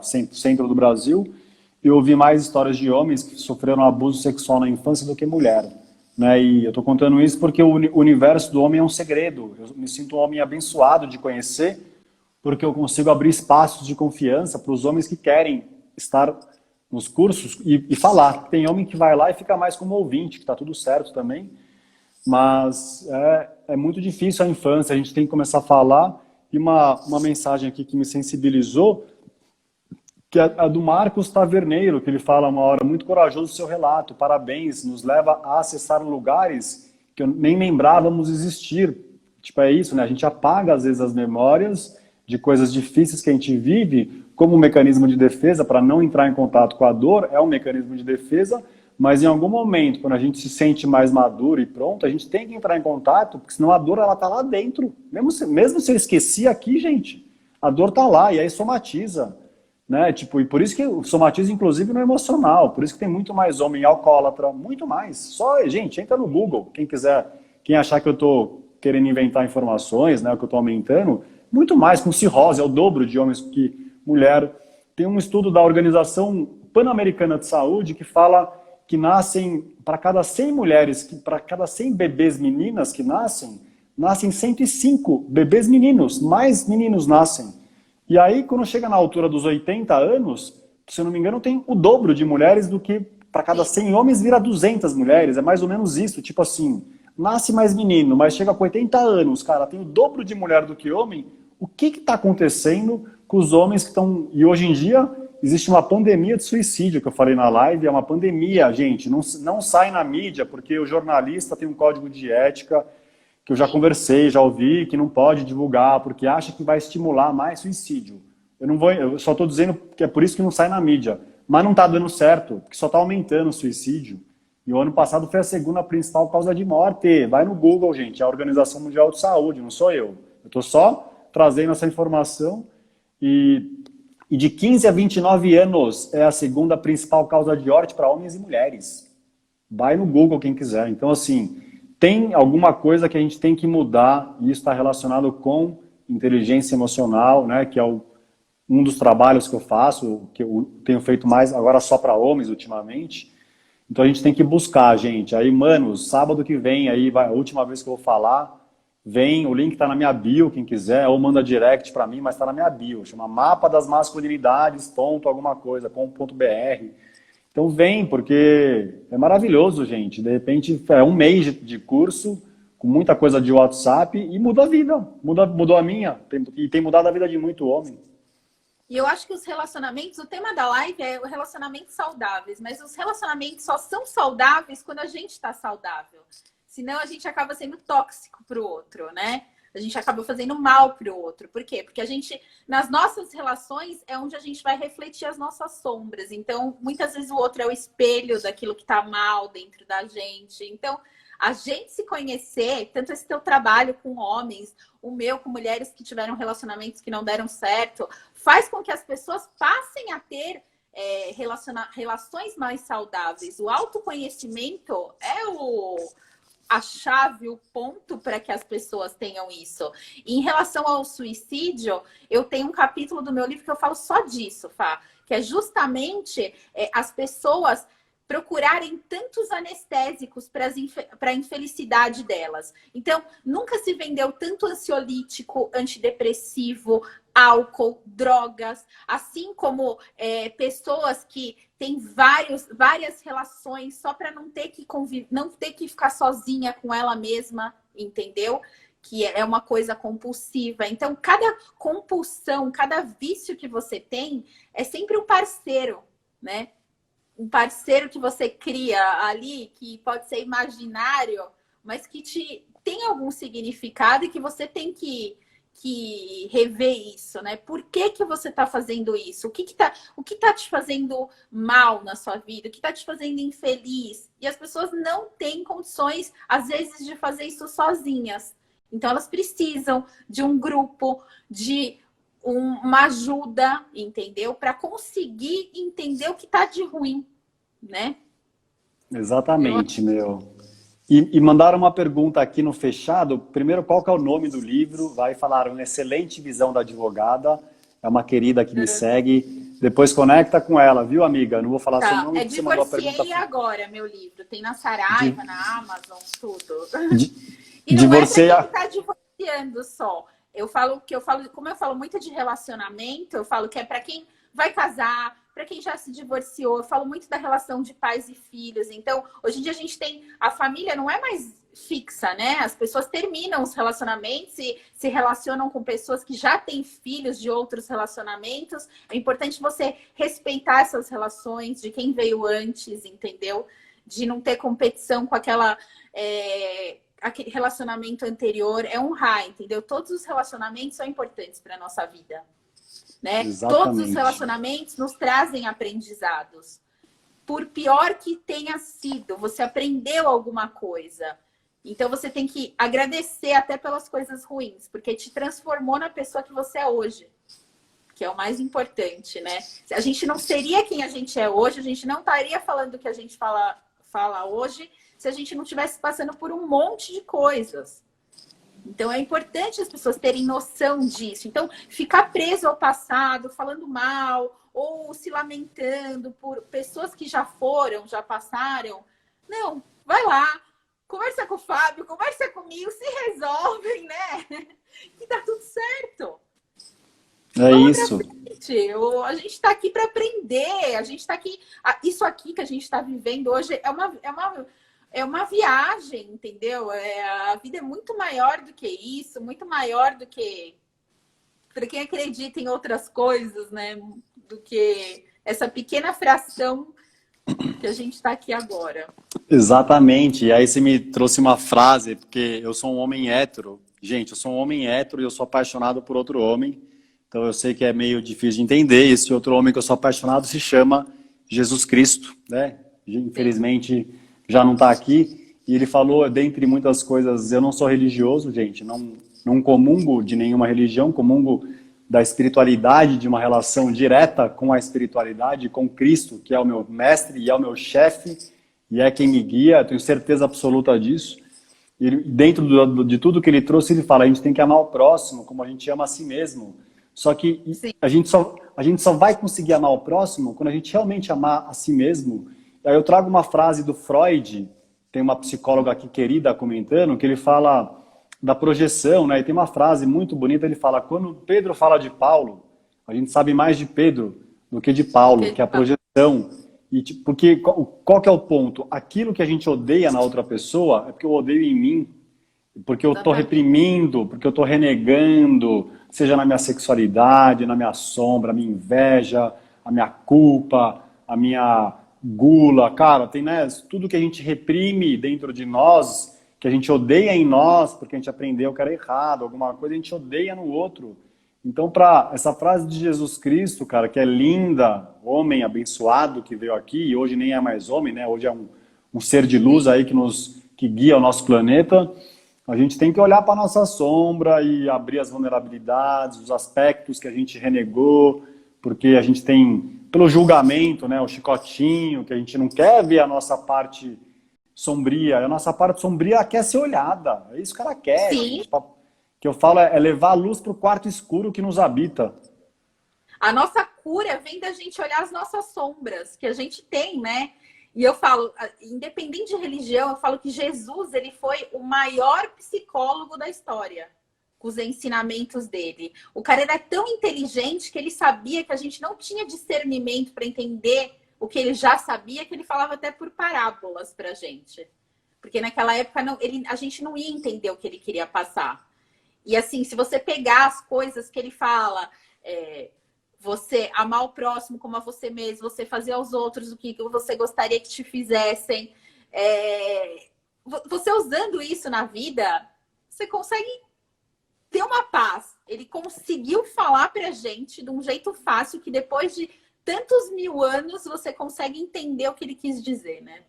centro do Brasil, eu ouvi mais histórias de homens que sofreram abuso sexual na infância do que mulher. Né? E eu estou contando isso porque o universo do homem é um segredo. Eu me sinto um homem abençoado de conhecer, porque eu consigo abrir espaços de confiança para os homens que querem estar nos cursos e falar. Tem homem que vai lá e fica mais como ouvinte, que está tudo certo também. Mas é muito difícil a infância, a gente tem que começar a falar. E uma mensagem aqui que me sensibilizou, que é a do Marcos Taverneiro, que ele fala uma hora, muito corajoso o seu relato, parabéns, nos leva a acessar lugares que nem lembrávamos existir. Tipo, é isso, né? A gente apaga às vezes as memórias de coisas difíceis que a gente vive como um mecanismo de defesa para não entrar em contato com a dor, é um mecanismo de defesa. Mas em algum momento, quando a gente se sente mais maduro e pronto, a gente tem que entrar em contato, porque senão a dor ela tá lá dentro. Mesmo se eu esqueci aqui, gente, a dor tá lá e aí somatiza, né? Tipo, e por isso que somatiza inclusive no emocional, por isso que tem muito mais homem alcoólatra, muito mais. Só, gente, entra no Google, quem quiser, quem achar que eu tô querendo inventar informações, né, que eu tô aumentando, muito mais com cirrose, é o dobro de homens que mulher. Tem um estudo da Organização Pan-Americana de Saúde que fala que nascem, para cada 100 mulheres, para cada 100 bebês meninas que nascem 105 bebês meninos, mais meninos nascem. E aí, quando chega na altura dos 80 anos, se eu não me engano, tem o dobro de mulheres do que para cada 100 homens vira 200 mulheres, é mais ou menos isso, tipo assim, nasce mais menino, mas chega com 80 anos, cara, tem o dobro de mulher do que homem, o que está acontecendo com os homens que estão... E hoje em dia... Existe uma pandemia de suicídio, que eu falei na live, é uma pandemia, gente, não sai na mídia, porque o jornalista tem um código de ética, que eu já conversei, já ouvi, que não pode divulgar, porque acha que vai estimular mais suicídio. Eu só estou dizendo que é por isso que não sai na mídia, mas não está dando certo, porque só está aumentando o suicídio. E o ano passado foi a segunda principal causa de morte. Vai no Google, gente, é a Organização Mundial de Saúde, não sou eu. Eu estou só trazendo essa informação e de 15 a 29 anos é a segunda principal causa de morte para homens e mulheres. Vai no Google quem quiser. Então, assim, tem alguma coisa que a gente tem que mudar e isso está relacionado com inteligência emocional, né, que é um dos trabalhos que eu faço, que eu tenho feito mais agora só para homens ultimamente. Então a gente tem que buscar, gente. Aí, mano, sábado que vem, aí vai a última vez que eu vou falar, vem, o link está na minha bio, quem quiser, ou manda direct para mim, mas está na minha bio. Chama Mapa das Masculinidades, ponto alguma coisa, .br. Então vem, porque é maravilhoso, gente. De repente, é um mês de curso, com muita coisa de WhatsApp, e muda a vida. Mudou a minha, e tem mudado a vida de muito homem. E eu acho que os relacionamentos, o tema da live é relacionamentos saudáveis, mas os relacionamentos só são saudáveis quando a gente está saudável. Senão a gente acaba sendo tóxico para o outro, né? A gente acaba fazendo mal para o outro. Por quê? Porque a gente, nas nossas relações, é onde a gente vai refletir as nossas sombras. Então, muitas vezes o outro é o espelho daquilo que está mal dentro da gente. Então, a gente se conhecer, tanto esse teu trabalho com homens, o meu com mulheres que tiveram relacionamentos que não deram certo, faz com que as pessoas passem a ter relações mais saudáveis. O autoconhecimento é a chave, o ponto para que as pessoas tenham isso. E em relação ao suicídio, eu tenho um capítulo do meu livro que eu falo só disso, Fá, que é justamente as pessoas procurarem tantos anestésicos para a infelicidade delas. Então, nunca se vendeu tanto ansiolítico, antidepressivo, álcool, drogas, assim como pessoas que têm várias relações só para não ter que não ter que ficar sozinha com ela mesma, entendeu? Que é uma coisa compulsiva. Então, cada compulsão, cada vício que você tem é sempre um parceiro, né? Um parceiro que você cria ali, que pode ser imaginário, mas que tem algum significado e que você tem que rever isso, né? Por que você está fazendo isso? O que tá te fazendo mal na sua vida? O que está te fazendo infeliz? E as pessoas não têm condições, às vezes, de fazer isso sozinhas. Então, elas precisam de um grupo, de uma ajuda, entendeu? Para conseguir entender o que está de ruim, né? Exatamente, meu. E mandaram uma pergunta aqui no fechado. Primeiro, qual que é o nome do livro? Vai falar uma excelente visão da advogada. É uma querida que me segue. Depois conecta com ela, viu, amiga? Não vou falar seu nome, porque você mandou a pergunta. Divorciei agora, meu livro. Tem na Saraiva, na Amazon, tudo. E não Divorciei é pra quem tá divorciando só. Como eu falo muito de relacionamento, eu falo que é para quem vai casar, para quem já se divorciou. Eu falo muito da relação de pais e filhos. Então, hoje em dia a família não é mais fixa, né? As pessoas terminam os relacionamentos e se relacionam com pessoas que já têm filhos de outros relacionamentos. É importante você respeitar essas relações de quem veio antes, entendeu? De não ter competição com aquele relacionamento anterior, é honrar, entendeu? Todos os relacionamentos são importantes para a nossa vida, né? Todos os relacionamentos nos trazem aprendizados. Por pior que tenha sido, você aprendeu alguma coisa. Então você tem que agradecer até pelas coisas ruins, porque te transformou na pessoa que você é hoje, que é o mais importante, né? A gente não seria quem a gente é hoje, a gente não estaria falando o que a gente fala hoje, se a gente não estivesse passando por um monte de coisas. Então, é importante as pessoas terem noção disso. Então, ficar preso ao passado, falando mal, ou se lamentando por pessoas que já foram, já passaram. Não, vai lá, conversa com o Fábio, conversa comigo, se resolvem, né? Que tá tudo certo. É isso. A gente está aqui para aprender, a gente está aqui. Isso aqui que a gente está vivendo hoje é uma viagem, entendeu? A vida é muito maior do que isso, muito maior do que para quem acredita em outras coisas, né? Do que essa pequena fração que a gente está aqui agora. Exatamente. E aí você me trouxe uma frase, porque eu sou um homem hétero. Gente, eu sou um homem hétero e eu sou apaixonado por outro homem. Então eu sei que é meio difícil de entender. Esse outro homem que eu sou apaixonado se chama Jesus Cristo, né? Infelizmente já não está aqui. E ele falou, dentre muitas coisas, eu não sou religioso, gente. Não comungo de nenhuma religião, comungo da espiritualidade, de uma relação direta com a espiritualidade, com Cristo, que é o meu mestre e é o meu chefe, e é quem me guia, eu tenho certeza absoluta disso. E dentro de tudo que ele trouxe, ele fala, a gente tem que amar o próximo como a gente ama a si mesmo. Só que a gente só vai conseguir amar o próximo quando a gente realmente amar a si mesmo. Aí eu trago uma frase do Freud, tem uma psicóloga aqui querida comentando, que ele fala da projeção, né? E tem uma frase muito bonita, ele fala, quando Pedro fala de Paulo, a gente sabe mais de Pedro do que de Paulo, que é a projeção. E, porque qual que é o ponto? Aquilo que a gente odeia na outra pessoa é porque eu odeio em mim, porque eu estou reprimindo, porque eu estou renegando, seja na minha sexualidade, na minha sombra, a minha inveja, a minha culpa, a minha gula. Cara, tem, né, tudo que a gente reprime dentro de nós, que a gente odeia em nós, porque a gente aprendeu que era errado, alguma coisa a gente odeia no outro. Então, para essa frase de Jesus Cristo, cara, que é linda, homem abençoado que veio aqui, e hoje nem é mais homem, né? Hoje é um ser de luz aí que guia o nosso planeta. A gente tem que olhar para a nossa sombra e abrir as vulnerabilidades, os aspectos que a gente renegou, porque a gente tem, pelo julgamento, né, o chicotinho, que a gente não quer ver a nossa parte sombria. A nossa parte sombria quer ser olhada. É isso que ela quer. Gente, que eu falo é levar a luz para o quarto escuro que nos habita. A nossa cura vem da gente olhar as nossas sombras, que a gente tem, né? E eu falo, independente de religião, eu falo que Jesus, ele foi o maior psicólogo da história. com os ensinamentos dele. O cara era tão inteligente que ele sabia que a gente não tinha discernimento para entender o que ele já sabia, que ele falava até por parábolas pra gente. Porque naquela época a gente não ia entender o que ele queria passar. E assim, se você pegar as coisas que ele fala, você amar o próximo como a você mesmo, você fazer aos outros o que você gostaria que te fizessem, você usando isso na vida, você consegue ter uma paz. Ele conseguiu falar pra gente de um jeito fácil que depois de tantos mil anos você consegue entender o que ele quis dizer, né?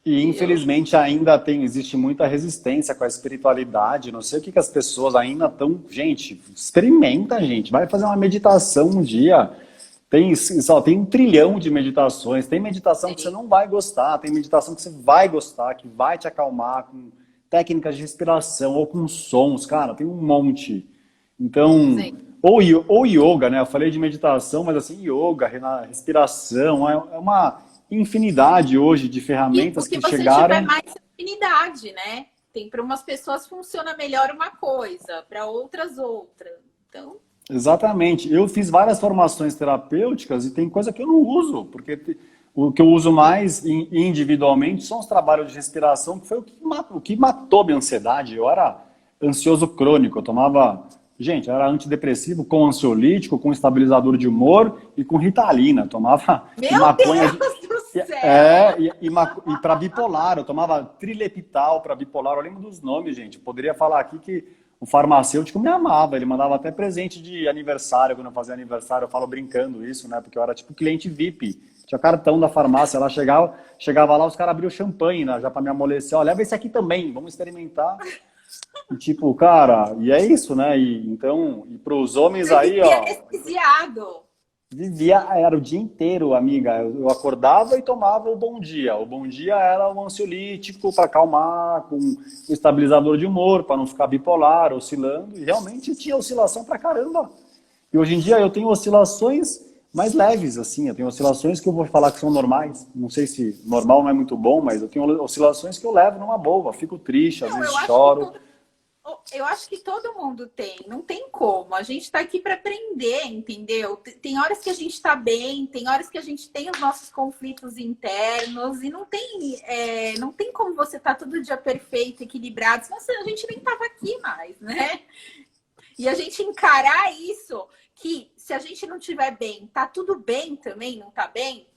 E infelizmente ainda existe muita resistência com a espiritualidade. Não sei o que as pessoas ainda estão. Gente, experimenta, gente. Vai fazer uma meditação um dia. Tem 1 trilhão de meditações. Tem meditação que você não vai gostar, tem meditação que você vai gostar, que vai te acalmar, com técnicas de respiração ou com sons. Cara, tem um monte. Então, ou yoga, né? Eu falei de meditação, mas assim, yoga, respiração, é uma infinidade hoje de ferramentas que chegaram. Porque você tiver mais afinidade, né? Tem para umas pessoas funciona melhor uma coisa, para outras outra. Então... Exatamente. Eu fiz várias formações terapêuticas e tem coisa que eu não uso, porque o que eu uso mais individualmente são os trabalhos de respiração, que foi o que matou minha ansiedade. Eu era ansioso crônico, eu tomava... Gente, eu era antidepressivo com ansiolítico, com estabilizador de humor e com Ritalina. Eu tomava maconha... E para bipolar, eu tomava trilepital para bipolar. Eu lembro dos nomes, gente. Eu poderia falar aqui que o farmacêutico me amava. Ele mandava até presente de aniversário, quando eu fazia aniversário. Eu falo brincando isso, né? Porque eu era tipo cliente VIP. Tinha cartão da farmácia. Ela chegava lá, os caras abriam champanhe, né? Já para me amolecer. Ó, leva esse aqui também, vamos experimentar. E tipo, cara, e é isso, né? E para os homens você aí, ó... anestesiado. Era o dia inteiro, amiga. Eu acordava e tomava o bom dia. O bom dia era um ansiolítico para acalmar, com um estabilizador de humor, para não ficar bipolar, oscilando. E realmente tinha oscilação pra caramba. E hoje em dia eu tenho oscilações mais leves, assim. Eu tenho oscilações que eu vou falar que são normais. Não sei se normal não é muito bom, mas eu tenho oscilações que eu levo numa boa. Fico triste, às vezes choro. Eu acho que todo mundo tem, não tem como. A gente está aqui para aprender, entendeu? Tem horas que a gente está bem, tem horas que a gente tem os nossos conflitos internos e não tem como você estar todo dia perfeito, equilibrado, senão a gente nem tava aqui mais, né? E a gente encarar isso, que se a gente não estiver bem, tá tudo bem também, não tá bem?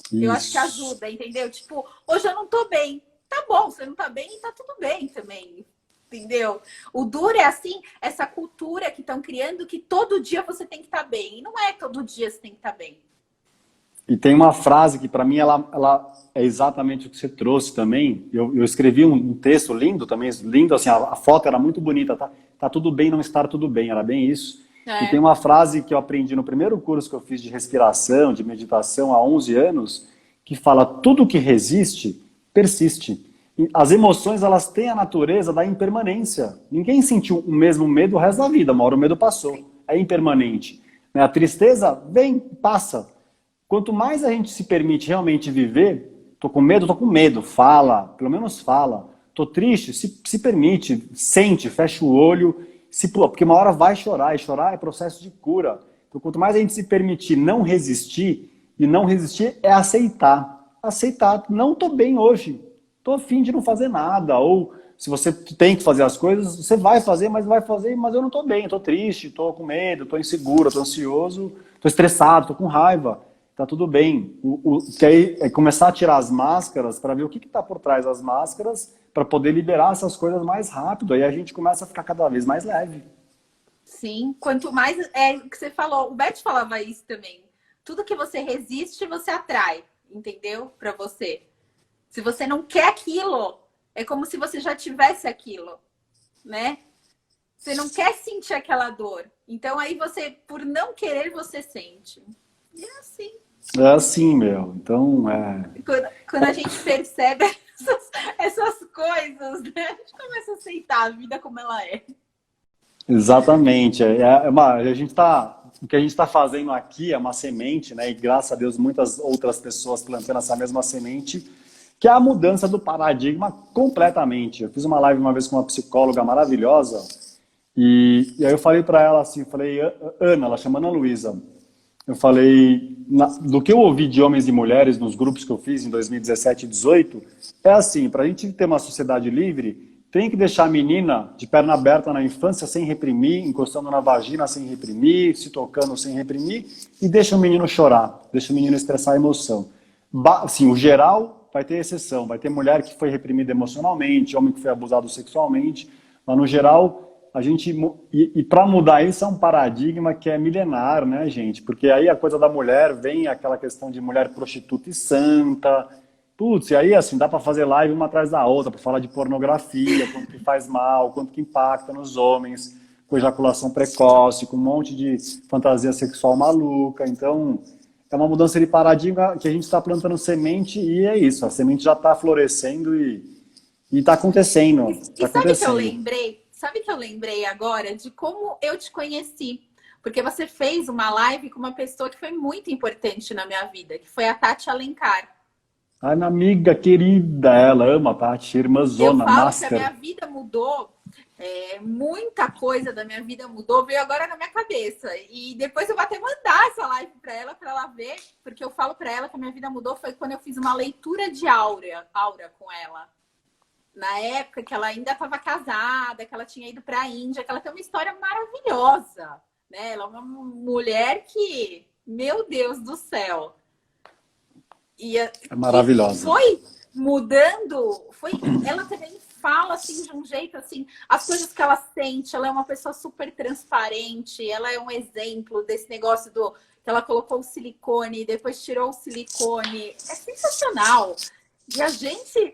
Isso. Eu acho que ajuda, entendeu? Tipo, hoje eu não tô bem. Tá bom, você não tá bem e tá tudo bem também. Entendeu? O duro é assim, essa cultura que estão criando que todo dia você tem que estar bem. E não é todo dia você tem que estar bem. E tem uma frase que para mim ela é exatamente o que você trouxe também. Eu escrevi um texto lindo também, lindo assim, a foto era muito bonita, tá? Tá tudo bem não estar tudo bem, era bem isso. E tem uma frase que eu aprendi no primeiro curso que eu fiz de respiração, de meditação há 11 anos, que fala: tudo que resiste, persiste. As emoções, elas têm a natureza da impermanência. Ninguém sentiu o mesmo medo o resto da vida. Uma hora o medo passou. É impermanente. A tristeza vem, passa. Quanto mais a gente se permite realmente viver, tô com medo, fala, pelo menos fala. Tô triste, se permite, sente, fecha o olho, porque uma hora vai chorar, e chorar é processo de cura. Então, quanto mais a gente se permitir não resistir, e não resistir é aceitar. Aceitar, não tô bem hoje. Tô a fim de não fazer nada, ou se você tem que fazer as coisas, você vai fazer, mas eu não tô bem, tô triste, tô com medo, tô inseguro, tô ansioso, tô estressado, tô com raiva, tá tudo bem. Que aí é começar a tirar as máscaras para ver o que tá por trás das máscaras, para poder liberar essas coisas mais rápido, aí a gente começa a ficar cada vez mais leve. Sim, quanto mais, é o que você falou, o Bert falava isso também, tudo que você resiste, você atrai, entendeu? Para você. Se você não quer aquilo, é como se você já tivesse aquilo, né? Você não quer sentir aquela dor. Então, aí você, por não querer, você sente. E é assim. É assim, meu. Então, Quando a gente percebe essas coisas, né? A gente começa a aceitar a vida como ela é. Exatamente. O que a gente está fazendo aqui é uma semente, né? E graças a Deus, muitas outras pessoas plantando essa mesma semente, que é a mudança do paradigma completamente. Eu fiz uma live uma vez com uma psicóloga maravilhosa E aí eu falei para ela assim, falei, Ana, ela chama Ana Luísa. Eu falei, do que eu ouvi de homens e mulheres nos grupos que eu fiz em 2017 e 2018, é assim, para a gente ter uma sociedade livre, tem que deixar a menina de perna aberta na infância sem reprimir, encostando na vagina sem reprimir, se tocando sem reprimir, e deixa o menino chorar, deixa o menino expressar a emoção. Assim, o geral vai ter exceção, vai ter mulher que foi reprimida emocionalmente, homem que foi abusado sexualmente, mas no geral a gente, e para mudar isso é um paradigma que é milenar, né, gente? Porque aí a coisa da mulher vem aquela questão de mulher prostituta e santa. Putz, e aí assim, dá para fazer live uma atrás da outra, para falar de pornografia, quanto que faz mal, quanto que impacta nos homens, com ejaculação precoce, com um monte de fantasia sexual maluca. Então, é uma mudança de paradigma que a gente está plantando semente e é isso, a semente já está florescendo e está acontecendo. E sabe que eu lembrei? Sabe que eu lembrei agora de como eu te conheci? Porque você fez uma live com uma pessoa que foi muito importante na minha vida, que foi a Tati Alencar. Ai, minha amiga querida, ela ama a Tati, irmãzona, Eu falo master. que a minha vida mudou, muita coisa da minha vida mudou, veio agora na minha cabeça. E depois eu vou até mandar essa live para ela ver, porque eu falo para ela que a minha vida mudou foi quando eu fiz uma leitura de aura com ela. Na época que ela ainda estava casada, que ela tinha ido para a Índia, que ela tem uma história maravilhosa, né? Ela é uma mulher que, meu Deus do céu, é maravilhosa. Foi mudando, ela também fala assim de um jeito assim, as coisas que ela sente, ela é uma pessoa super transparente, ela é um exemplo desse negócio que ela colocou o silicone, depois tirou o silicone, é sensacional. E a gente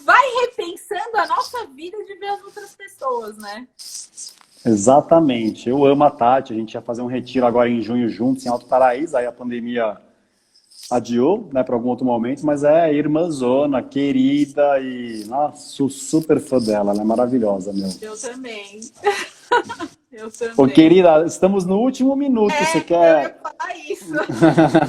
vai repensando a nossa vida de ver as outras pessoas, né? Exatamente. Eu amo a Tati. A gente ia fazer um retiro agora em junho juntos em Alto Paraíso. Aí a pandemia adiou, né, para algum outro momento. Mas é irmãzona, querida e nossa, sou super fã dela. Ela é maravilhosa, meu. Eu também. Eu também. Ô, querida, estamos no último minuto. Você quer? Eu ia falar isso.